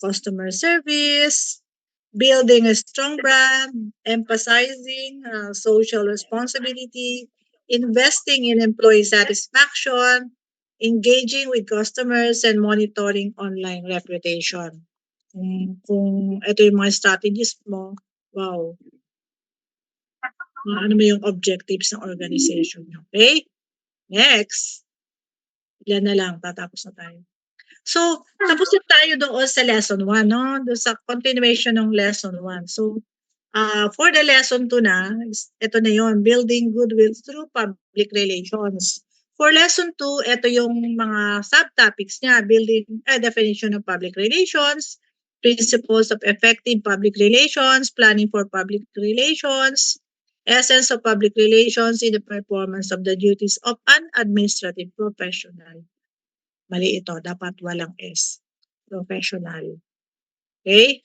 customer service, building a strong brand, emphasizing social responsibility, investing in employee satisfaction, engaging with customers, and monitoring online reputation. Kung ito yung mga strategies mo, wow. Ano mo yung objectives ng organization nyo. Okay? Next. Ilan na lang, tatapos na tayo. So, tapos na tayo doon sa lesson 1, no? Doon sa continuation ng lesson 1. So, for the lesson 2 na, ito na yon, building goodwill through public relations. For lesson 2, ito yung mga subtopics niya, building definition of public relations, principles of effective public relations, planning for public relations, essence of public relations in the performance of the duties of an administrative professional. Mali ito, dapat walang S. professional. Okay?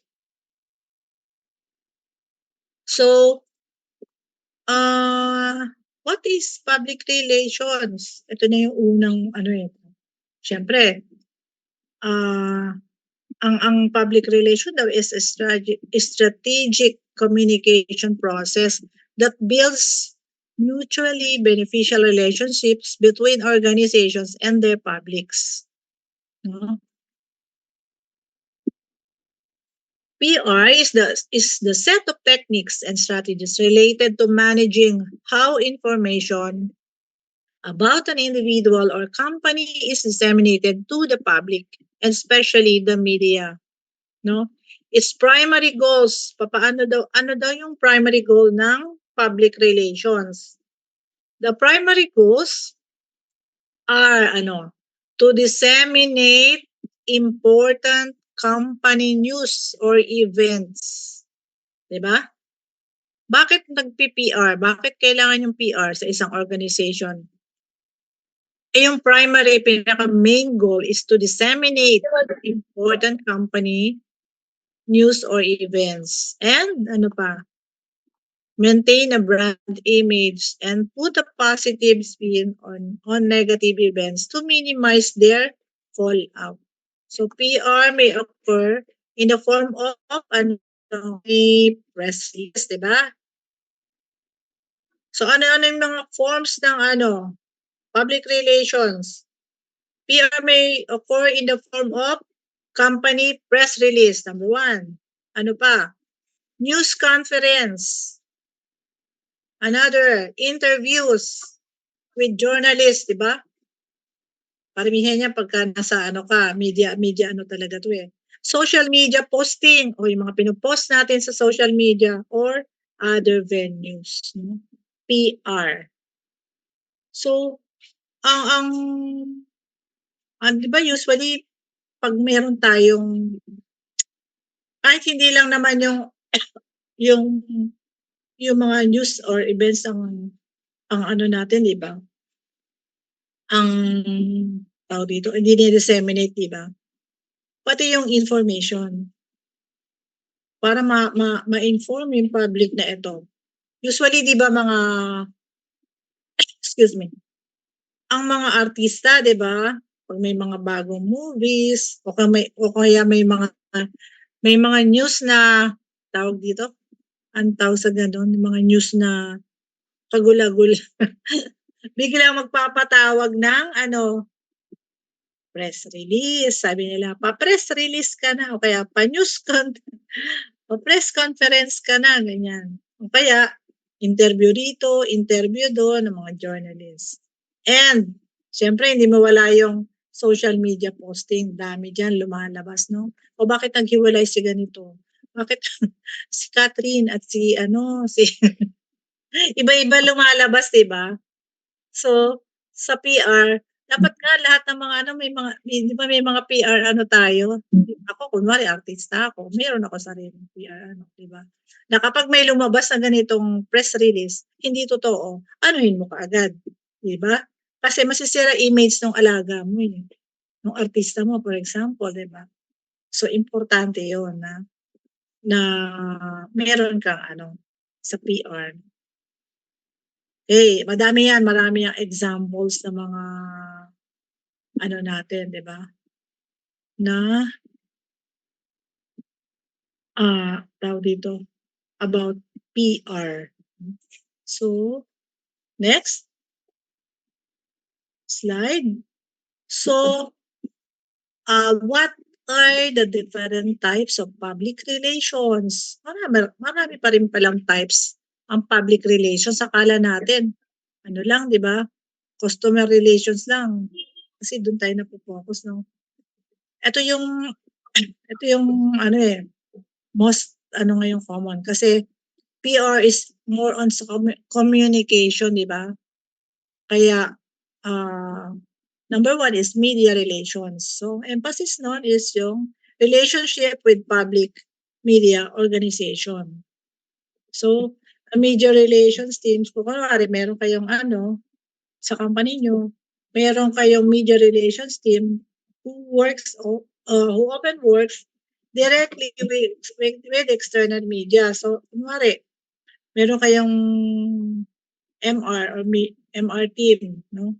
So, what is public relations? Ito na yung unang Siyempre, ang public relation daw is a strategic communication process that builds mutually beneficial relationships between organizations and their publics. No? PR is the set of techniques and strategies related to managing how information about an individual or company is disseminated to the public, and especially the media. No? Its primary goals, ano daw yung primary goal ng public relations? The primary goals are to disseminate important company news or events. 'Di ba? Bakit nagpi-PR? Bakit kailangan yung PR sa isang organization? Yung primary, pinaka-main goal is to disseminate important company news or events. And maintain a brand image and put a positive spin on negative events to minimize their fallout. So PR may occur in the form of press release, di ba? So ano-ano yung mga forms ng public relations? PR may occur in the form of company press release, number 1. Ano pa? News conference. Another, interviews with journalists, di ba? Paramihan niya pagka nasa media talaga to eh. Social media posting, o yung mga pinupost natin sa social media or other venues. No? PR. So, di ba usually, pag meron tayong, kahit hindi lang naman yung mga news or events ang natin, di ba? Ang tawag dito, hindi ni-disseminate, di ba? Pati yung information. Para ma-inform yung public na ito. Usually, di ba excuse me, ang mga artista, di ba? Pag may mga bagong movies, o kaya may mga news na, tawag dito, ang tawag sa ganun, mga news na kagula-gula. Biglang magpapatawag ng press release. Sabi nila, pa-press release ka na, o kaya pa-press conference ka na, ganyan. O kaya, interview rito, interview doon ng mga journalists. And, syempre, hindi mawala yung social media posting. Dami dyan, lumalabas, no? O bakit naghiwalay si ganito? Bakit si Catherine at si iba-iba lumalabas, di ba? So, sa PR, dapat nga lahat ng mga di ba may mga PR tayo? Ako, kunwari, artista ako. Meron ako sariling PR, di ba? Na kapag may lumabas na ganitong press release, hindi totoo, anuhin mo kaagad. Di ba? Kasi masisira image ng alaga mo eh. Ng artista mo, for example, di ba? So, importante yun na meron kang sa PR. Marami yang examples ng mga natin, di ba? Na tawag dito about PR. So, next slide. So, what are the different types of public relations? Marami pa rin palang types ang public relations. Akala natin, lang, di ba? Customer relations lang. Kasi doon tayo napofocus, no? Ito yung most ngayong common. Kasi PR is more on communication, di ba? Kaya, number 1 is media relations. So, emphasis nun is yung relationship with public media organization. So, media relations teams, kung meron kayong sa company nyo, meron kayong media relations team who works who often works directly with external media. So, kunwari, meron kayong MR or MR team, no?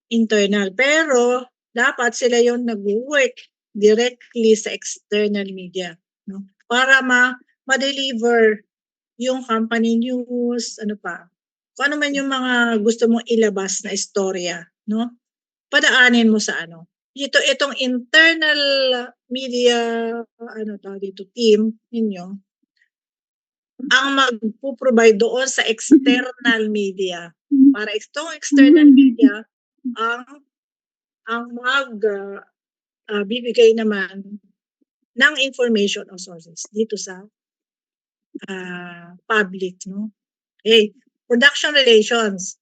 Internal. Pero, dapat sila yung nag-work directly sa external media, no? Para ma-deliver yung company news, ano pa. Kung ano man yung mga gusto mong ilabas na istorya, no? Padaanin mo sa ano. Itong internal media, team ninyo, ang magpo-provide doon sa external media. Para itong external media, ang bibigay naman ng information o sources dito sa public, no? Okay. Production relations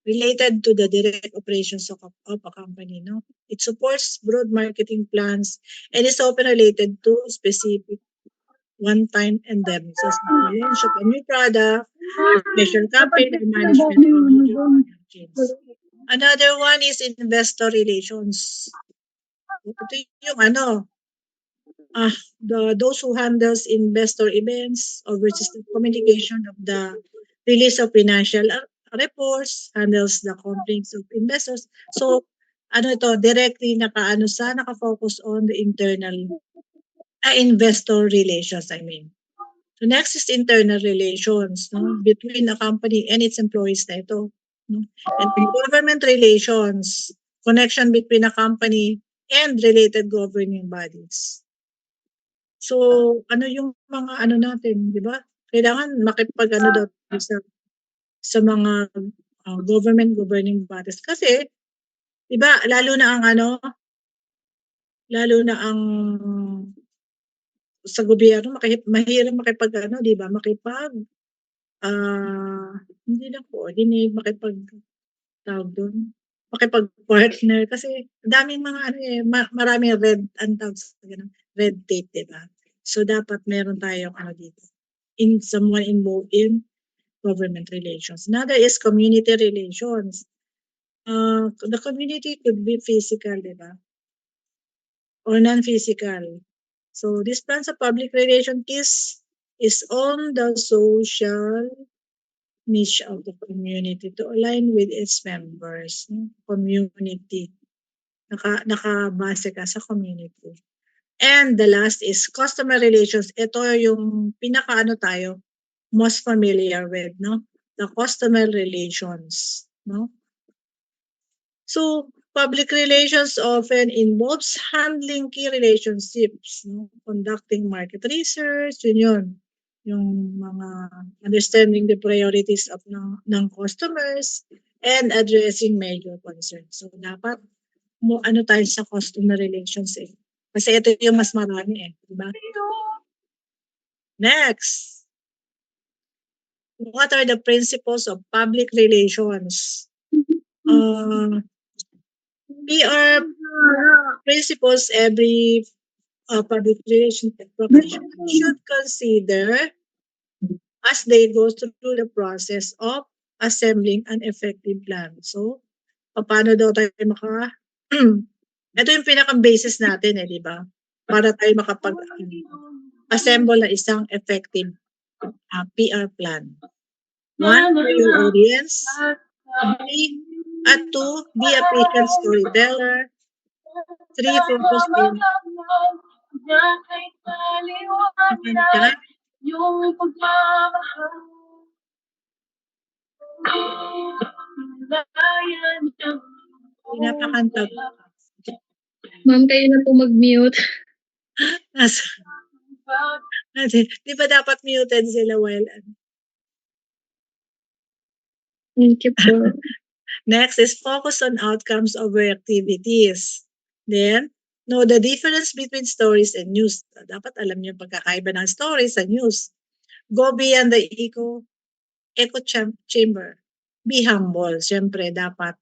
related to the direct operations of a company, no? It supports broad marketing plans and is often related to specific one-time endeavors, such as the launch of a new product, special campaign, or management of major product chains. Another one is investor relations. Ito yung those who handles investor events, oversees the communication of the release of financial reports, handles the complaints of investors. So, directly naka-focus on the internal investor relations, I mean. So, next is internal relations, no, between a company and its employees na ito. No? And government relations, connection between a company and related governing bodies. So, ano yung mga natin, di ba? Kailangan sa mga government governing bodies. Kasi, di ba, lalo na ang sa gobyerno, mahirap di ba, hindi lang coordinate, tawag doon, makipag-partner. Kasi, daming mga maraming red tape, di ba? So, dapat meron tayong dito. Someone involved in government relations. Another is community relations. The community could be physical, di ba? Or non-physical. So, this plans of public relation is on the social niche of the community to align with its members. Community. Nakabase ka sa community. And the last is customer relations. Ito yung tayo most familiar with, no? The customer relations, no? So, public relations often involves handling key relationships, no? Conducting market research, yun. Yung mga understanding the priorities of ng customers and addressing major concerns. So, dapat tayo sa customer relations eh. Kasi ito yung mas marami eh, di ba? Next. What are the principles of public relations? PR principles every public relations professional should consider as they go through the process of assembling an effective plan. So, paano daw tayo ito yung pinaka-basis natin di ba? Para tayo assemble na isang effective PR plan. 1, know your audience. 2, be a patient storyteller. 3, focus on yung pinapakanta. Ma'am, kayo na po mag-mute. Di ba dapat muted sila while Thank you po. Next is focus on outcomes over activities. Then, know the difference between stories and news. Dapat alam niyo pagkakaiba ng stories and news. Go beyond the echo chamber. Be humble. Siyempre, dapat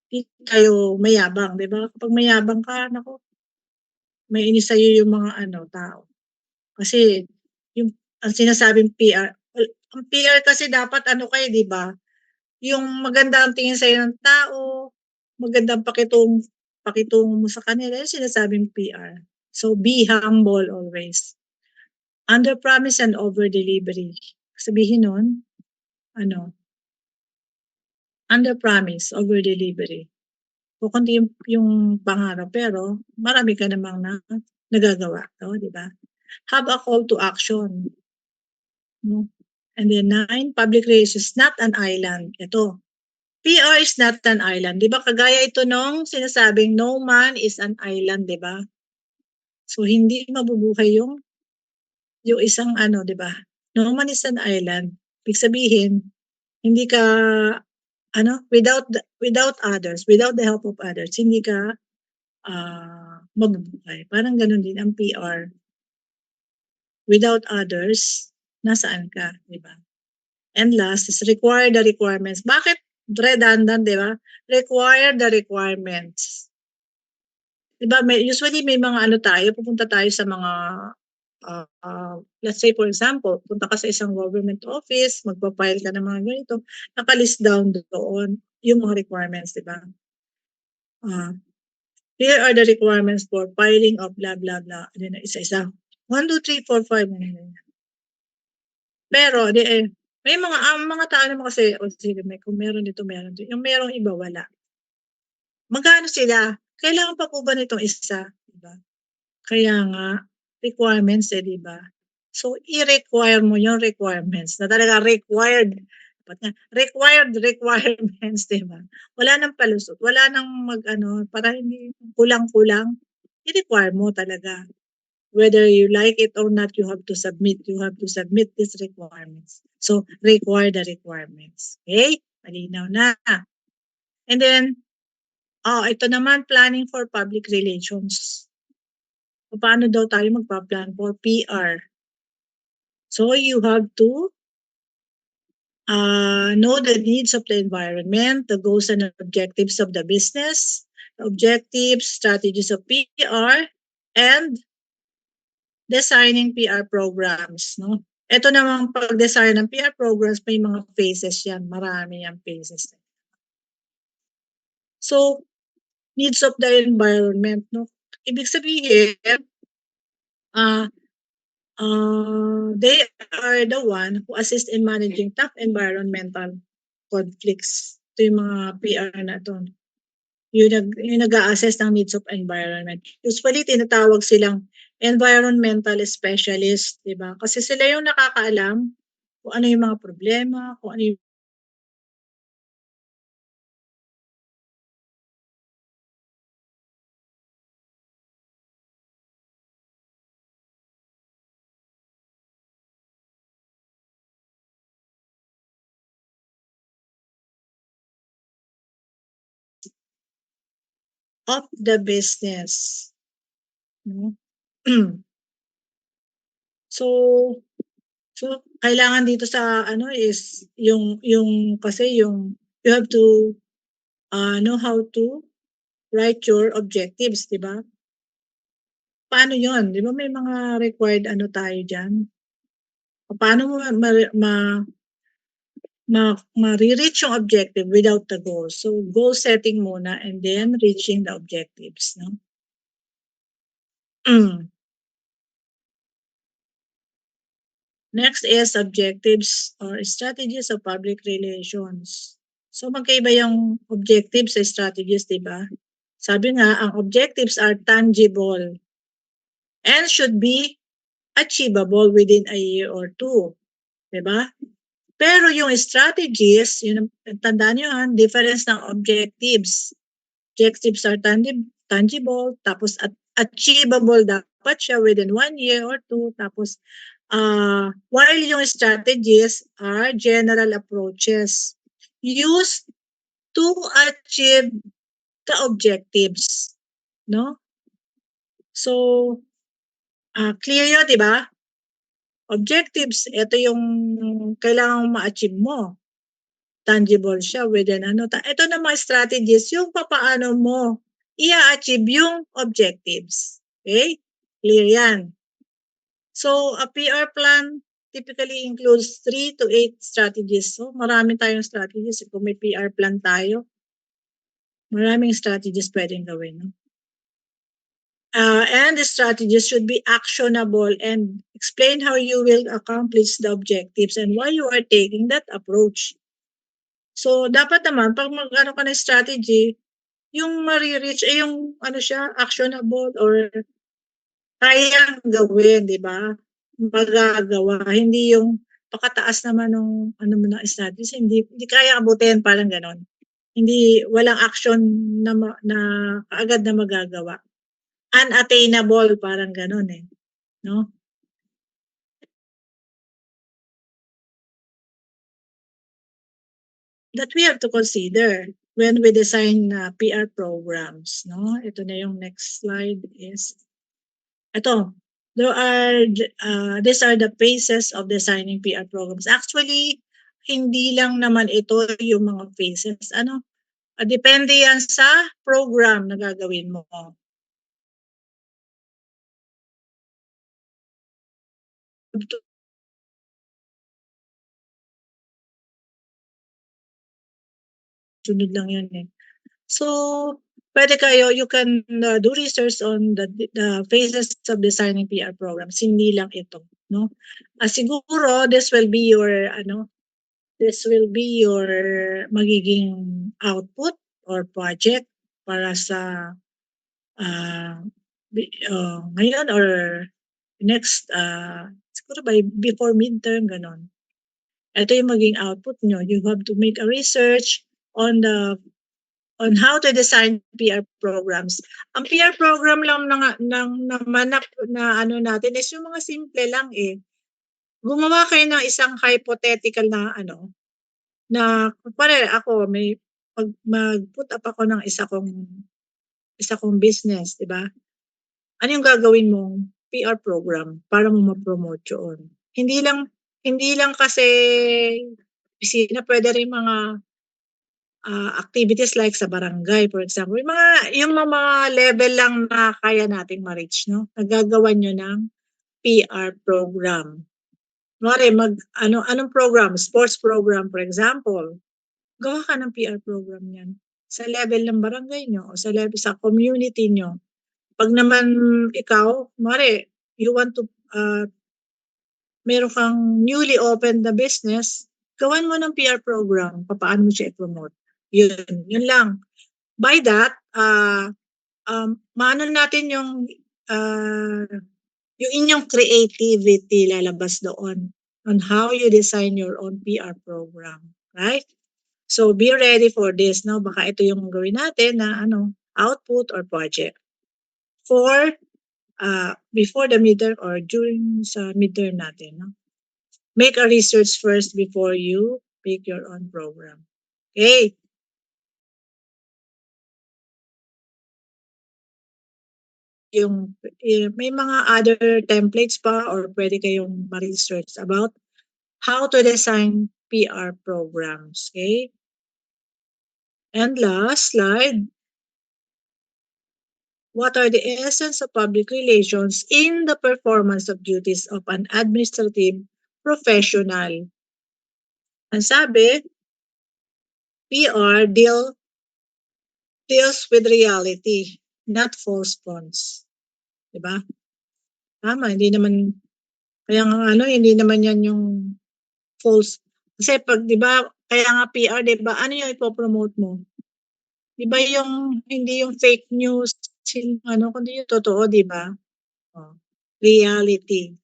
hindi kayo mayabang, di ba? Kapag mayabang ka, may inis sa'yo yung mga tao. Kasi, ang sinasabing PR, ang PR kasi dapat di ba? Yung maganda ang tingin sa'yo ng tao, magandang pakitungo mo sa kanila, yung sinasabing PR. So, be humble always. Under promise and over delivery. Sabihin nun, under promise, over delivery. Kukunti yung pangarap, pero marami ka namang nagagawa. Di ba? Have a call to action. No? And then 9, public relations is not an island. Ito, PR is not an island. Di ba? Kagaya ito nung sinasabing no man is an island, di ba? So, hindi mabubuhay yung isang di ba? No man is an island. Ibig sabihin, hindi ka, without others, without the help of others, hindi ka mabubuhay. Parang ganun din ang PR. Without others, nasaan ka, di ba? And last is require the requirements. Bakit redundant, di ba? Require the requirements. Di ba, usually may mga tayo, pupunta tayo sa mga, let's say for example, punta ka sa isang government office, magpa-file ka ng mga ganito, nakalist down doon yung mga requirements, di ba? Here are the requirements for filing of blah, blah, blah. Then, isa-isa. 1, 2, 3, 4, 5. Pero, may mga tao naman kasi, sige, kung meron dito, meron dito. Yung merong iba, wala. Magkano sila? Kailangan pa po ba nitong isa? Diba? Kaya nga, requirements diba? So, i-require mo yung requirements na talaga required. Required requirements, diba? Wala nang palusot. Wala nang para hindi kulang-kulang. I-require mo talaga. Whether you like it or not, you have to submit. You have to submit these requirements. So, require the requirements. Okay? Malinaw na. And then, ito naman, planning for public relations. Paano daw tayo magpa-plan for PR? So, you have to know the needs of the environment, the goals and objectives of the business, objectives, strategies of PR, and designing PR programs. No? Ito namang pag-design ng PR programs, may mga phases yan. Marami yung phases. So, needs of the environment. No? Ibig sabihin, they are the one who assist in managing tough environmental conflicts. Ito yung mga PR na ito. Yung nag-a-assess ng needs of environment. Usually, tinatawag silang environmental specialist, di ba? Kasi sila yung nakakaalam kung ano yung mga problema, kung ano yung of the business. No? So, kailangan dito sa is yung kasi yung you have to know how to write your objectives, di ba? Paano yon? Di ba may mga required tayo dyan? Paano mo ma-reach yung objective without the goal? So, goal setting muna and then reaching the objectives. No? Next is objectives or strategies of public relations. So, magkaiba yung objectives sa strategies, di ba? Sabi nga, ang objectives are tangible and should be achievable within a year or two. Di ba? Pero yung strategies, tandaan nyo difference ng objectives. Objectives are tangible, tapos achievable dapat siya within 1 year or 2, tapos while yung strategies are general approaches used to achieve the objectives. No? So, clear yun, di ba? Objectives, ito yung kailangan ma-achieve mo. Tangible siya within ito na mga strategies, yung papaano mo i-achieve yung objectives. Okay? Clear yan. So, a PR plan typically includes 3 to 8 strategies. So, marami tayong strategies kung may PR plan tayo. Maraming strategies pwedeng gawin. No? And the strategies should be actionable and explain how you will accomplish the objectives and why you are taking that approach. So, dapat naman, pag mag-ano ka ng strategy, yung marireach, yung ano siya, actionable or kayang gawin, di ba? Magagawa. Hindi yung pakataas naman ng ano mo na strategy, hindi kaya abutin, parang ganon. Hindi, walang action na kaagad na magagawa. Unattainable, parang ganon eh. No? That we have to consider when we design PR programs. No? Ito na yung next slide is, ito, these are the phases of designing PR programs. Actually, hindi lang naman ito yung mga phases. Depende yan sa program na gagawin mo. Sunod lang yan eh. So, pwede kayo, you can do research on the phases of designing PR programs. Hindi lang ito, no? Siguro, this will be your magiging output or project para sa ngayon or next, siguro before midterm, ganon. Ito yung maging output nyo. You have to make a research on how to design PR programs. Ang PR program lang na ano natin is yung mga simple lang eh. Gumawa kayo ng isang hypothetical na pare ako mag-put up ako ng isa kong business, 'di ba? Ano yung gagawin mong PR program para mo ma-promote 'yon? Hindi lang kasi opisina, pwede rin mga activities like sa barangay, for example. Yung mga level lang na kaya nating ma-reach, no? Nagagawa nyo ng PR program. Mare, anong program? Sports program, for example. Gawa ka ng PR program yan. Sa level ng barangay nyo o sa community nyo. Pag naman ikaw, mare, you want to, meron kang newly opened na business, gawan mo ng PR program. Paano mo siya i-promote? Yun lang. By that, maano natin yung inyong creativity lalabas doon on how you design your own PR program. Right? So, be ready for this. No? Baka ito yung gawin natin na output or project for before the midterm or during sa midterm natin. No? Make a research first before you pick your own program. Okay? May mga other templates pa or pwede kayong ma-research about how to design PR programs. Okay? And last slide. What are the essence of public relations in the performance of duties of an administrative professional? Ang sabi, PR deals with reality, not false fronts. Diba? Tama, hindi naman yan yung false. Kasi pag, diba, kaya nga PR, diba, ano yung ipopromote mo? Diba hindi yung fake news, kundi yung totoo, diba? Reality.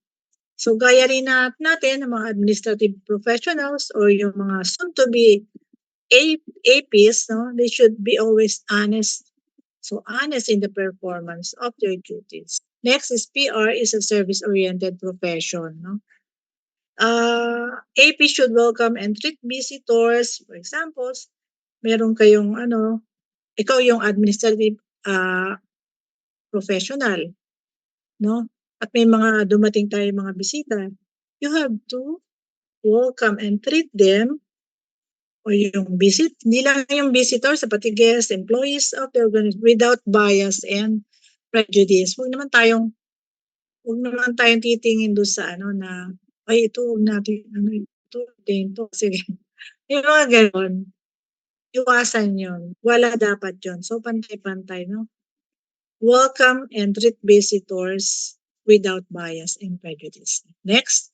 So, gaya rin natin ng mga administrative professionals or yung mga soon-to-be APs, no? They should be always honest. So, honest in the performance of their duties. Next is PR is a service-oriented profession. No? AP should welcome and treat visitors. For example, meron kayong ikaw yung administrative professional, no? At may mga dumating tayo mga bisita. You have to welcome and treat them o yung hindi lang yung visitors, pati guests, employees of the organization without bias and prejudice. Huwag naman tayong titingin doon sa na ay ito natin ito din to sige. Yung mga gano'n. Iwasan yun. Wala dapat yun. So, pantay-pantay, no? Welcome and treat visitors without bias and prejudice. Next,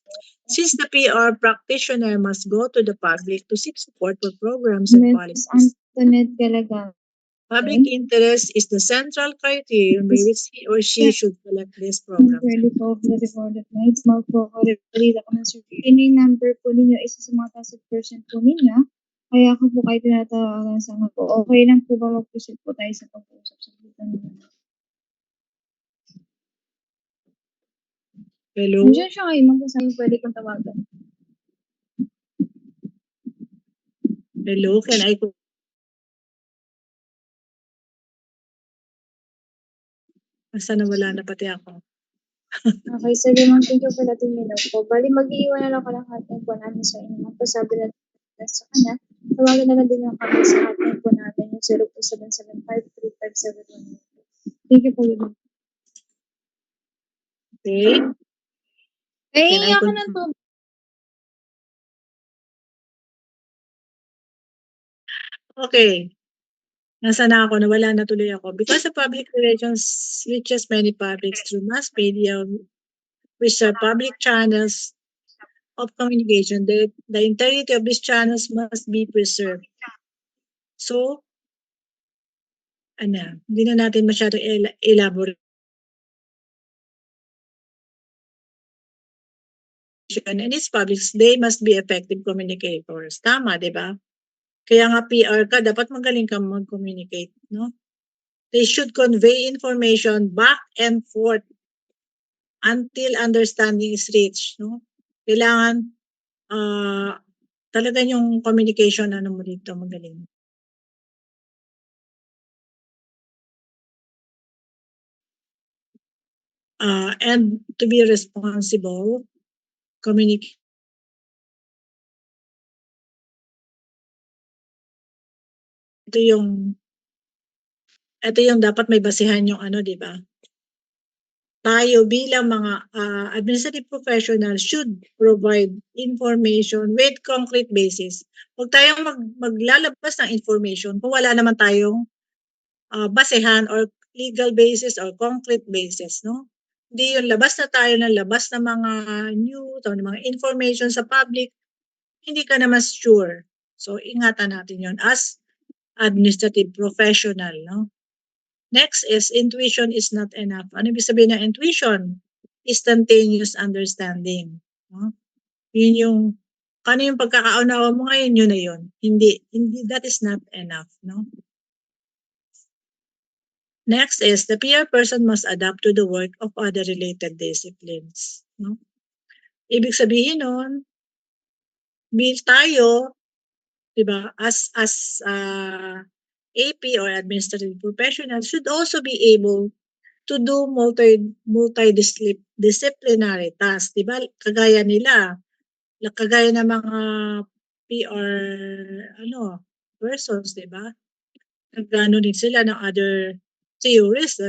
since the PR practitioner must go to the public to seek support for programs and Miss policies, Antoinette Galaga. public interest is the central criterion by which he or she should select these programs. Fairly po of the recorded nights. Magpo-read ako ng survey. Yun yung number po ninyo, isa sa mga task person po ninyo. Kaya ako po kayo tinatawagan sa mga po. Okay lang po ba mag-proceed po tayo sa pag-uusap sa dito naman? Hello? Nandiyan siya kayo, magsasabi pwede kong tawagan. Hello? Can I... Asa na wala na pati ako. Okay, sige ma'am, thank you for letting me know po. Bali, mag-iiwan na lang ko ng hotline po namin sa inyo. Magpasabi na sa kanya. Tawagan na lang din yung kami sa hotline po natin, yung 0277535718. Thank you po, ma'am. Okay? Can I Iiyak ka na to. Okay. Nasa na ako, nawala na tuloy ako. Because the public relations reaches many publics through mass media, which are public channels of communication, the integrity of these channels must be preserved. So, hindi na natin masyadong elaborate. And its publics, they must be effective communicators. Tama, di ba? Kaya nga PR ka, dapat magaling kang mag-communicate, no? They should convey information back and forth until understanding is reached, no? Kailangan talaga yung communication mo dito magaling. And to be responsible, communicate. Ito yung dapat may basihan yung di ba? Tayo bilang mga administrative professionals should provide information with concrete basis. Huwag tayong maglalabas ng information kung wala naman tayong basehan or legal basis or concrete basis, no? Hindi yung labas na tayo ng labas ng mga news o ng mga information sa public, hindi ka naman sure. So, ingatan natin yon as administrative professional, no? Next is, intuition is not enough. Ano ibig sabihin ng intuition? Instantaneous understanding. No? Yun yung, kano yung pagkakaunawa mo ngayon, yun na yun. Hindi, that is not enough. No? Next is, the PR person must adapt to the work of other related disciplines. No? Ibig sabihin nun, tayo, diba, as AP or administrative professional should also be able to do multidisciplinary tasks, di ba? Kagaya ng mga PR persons, di ba? Nagano din sila ng other theories,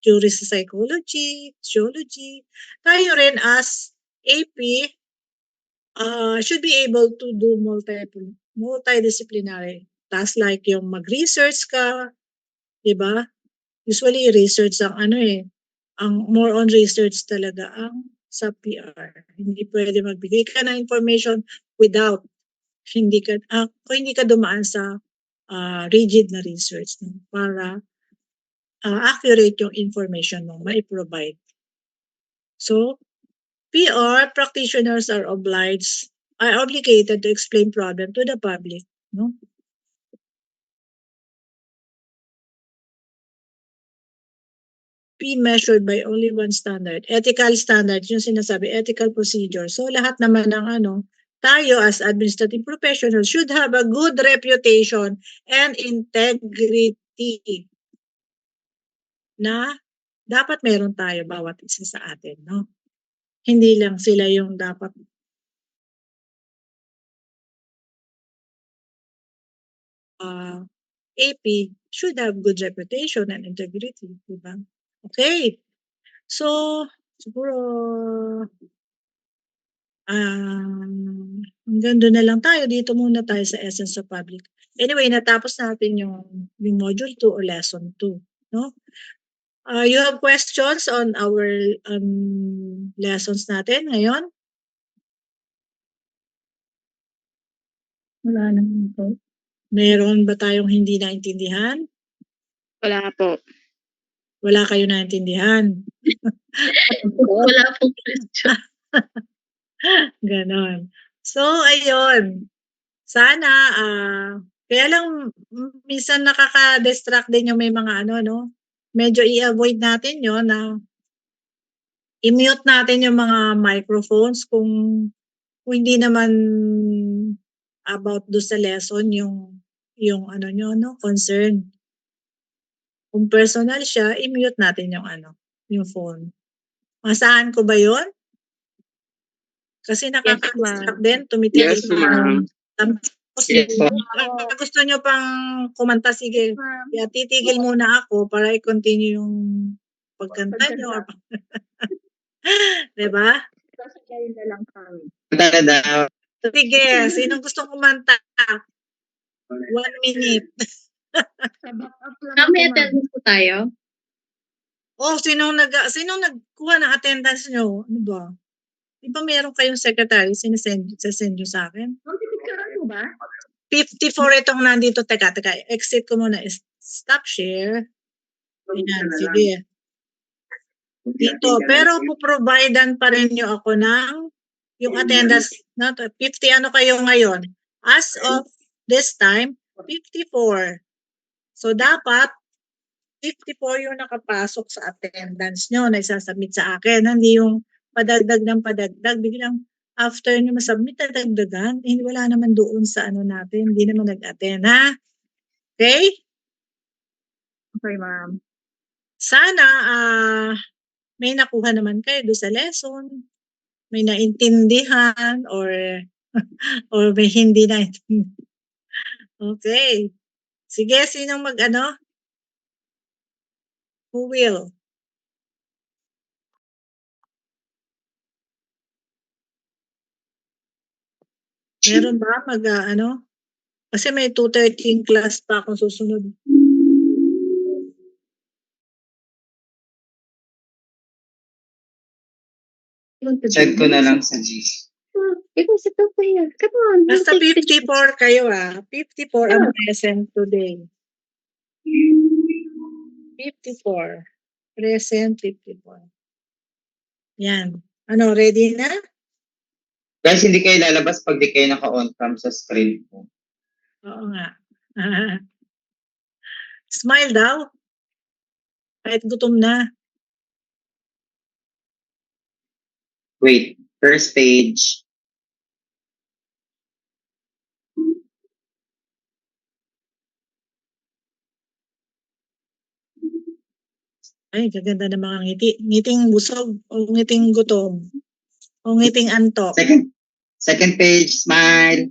theories sa psychology, sociology. Tayo rin as AP should be able to do multidisciplinary tasks like yung mag-research ka, di ba? Usually research ang more on research talaga ang sa PR. Hindi pwede magbigay ka ng information without kung hindi ka dumaan sa rigid na research para accurate yung information mo mai-provide. So, PR practitioners are obligated to explain problem to the public, no? Be measured by only one standard. Ethical standard, yung sinasabi, ethical procedure. So, lahat naman ng tayo as administrative professionals should have a good reputation and integrity na dapat meron tayo bawat isa sa atin, no? Hindi lang sila yung dapat AP should have good reputation and integrity, di ba? Okay. So, siguro, hanggang doon na lang tayo. Dito muna tayo sa essence of public. Anyway, natapos natin yung module 2 or lesson 2, no? You have questions on our lessons natin ngayon? Wala naman po. Meron ba tayong hindi naintindihan? Wala po. Wala kayo naintindihan. Wala po question. Ganon. So, ayun. Sana, kaya lang minsan nakaka-distract din yung may mga no? Medyo i-avoid natin yun na i-mute natin yung mga microphones kung hindi naman about do sa lesson yung ano nyo, no? Concern. Kung personal siya, i-mute natin yung phone. Masahan ko ba yun? Kasi nakaka-distract din, tumitigil. Yes, ma'am. Tapos, Yes, po. kung gusto nyo pang kumanta, sige, kaya titigil muna ako para i-continue yung pagkanta nyo. Diba? Sasayayin na lang kami. Tara daw. Sige, sinong gustong kumanta? 1 minute. Sa backup lang May ako, ma'am. attendance po tayo? Sinong nagkuha ng attendance nyo? Ano ba? Di ba meron kayong secretary, send nyo sa akin? Ma'am, pipicturean mo ba? 54 itong nandito. Teka, exit ko muna. Stop share. Ayan, sige. Dito, pero puprovidean pa rin nyo ako ng yung attendance. 50 ano kayo ngayon? As of this time, 54. So, dapat 54 yung nakapasok sa attendance nyo na isasubmit sa akin. Hindi yung padagdag ng padagdag. Biglang after nyo masubmit, dadagdagan. Hindi, wala naman doon sa natin. Hindi naman nag-attend, ha? Okay? Okay, ma'am. Sana, may nakuha naman kayo doon sa lesson. May naintindihan or may hindi naintindihan. Okay. Sige, sinong Who will? Meron ba Kasi may 2:13 class pa akong susunod. Check ko na lang sa G. Ikaw sa top pa yan. Come on. Basta 54 kayo 54 ang present today. 54. Present 54. Yan. Ready na? Guys, hindi kayo lalabas pag di kayo naka-on cam sa screen ko. Oo nga. Smile daw. Kahit gutom na. Wait, first page. Ay, gaganda ng mga ngiti. Ngiting busog o ngiting gutom o ngiting antok. Second page, smile.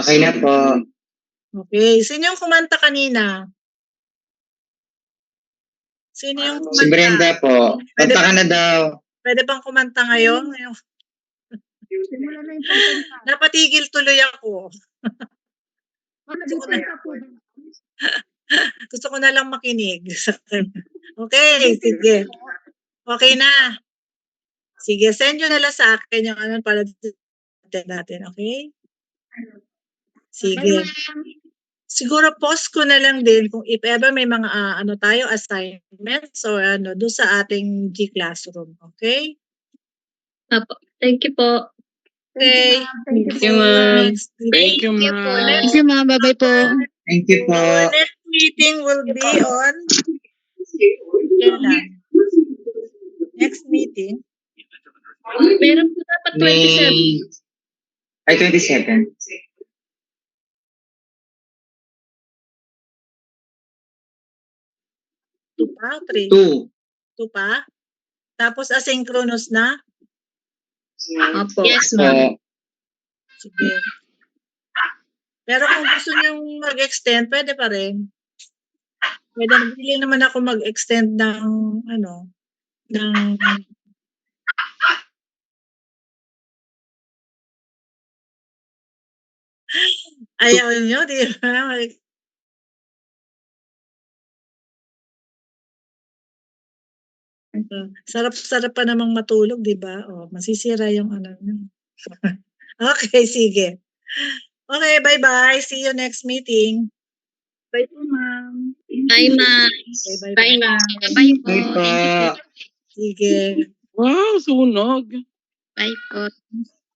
Okay na po. Okay. Sino yung kumanta kanina? Sino yung kumanta? Si Brenda po. Kanta ka na daw. Pwede bang kumanta ngayon? Simula na yung pagkanta. Napatigil tuloy ako. Ano dito na po? Gusto ko na lang makinig. Okay, sige. Okay na. Sige, send nyo na lang sa akin yung para natin, okay? Sige. Siguro post ko na lang din kung if ever may mga tayo assignments or doon sa ating G Classroom, okay? Apo. Thank you po. Okay. Thank you, ma'am. Next Thank you, po. ma'am. Thank you, ma'am. Bye-bye po. Thank you po. Our next meeting will be on kailan? Next meeting? Meron po dapat 27. May... Ay, 27. 2 pa? 3? 2. 2 pa? Tapos asynchronous na? Apo. Yes, ma'am. Sige. Pero kung gusto niyong mag-extend, pwede pa rin. Pwede willing naman ako mag-extend ng ano, ng ayaw niyo, di ba? Sarap-sarap pa namang matulog, di ba? O, masisira yung ano niyo. Okay, sige. Okay, bye-bye. See you next meeting. Bye po, ma'am. Bye, ma'am. Okay, bye-bye. Bye, ma'am. Bye po. Bye pa. Thank you po. Sige. Wow, sunog. Bye po.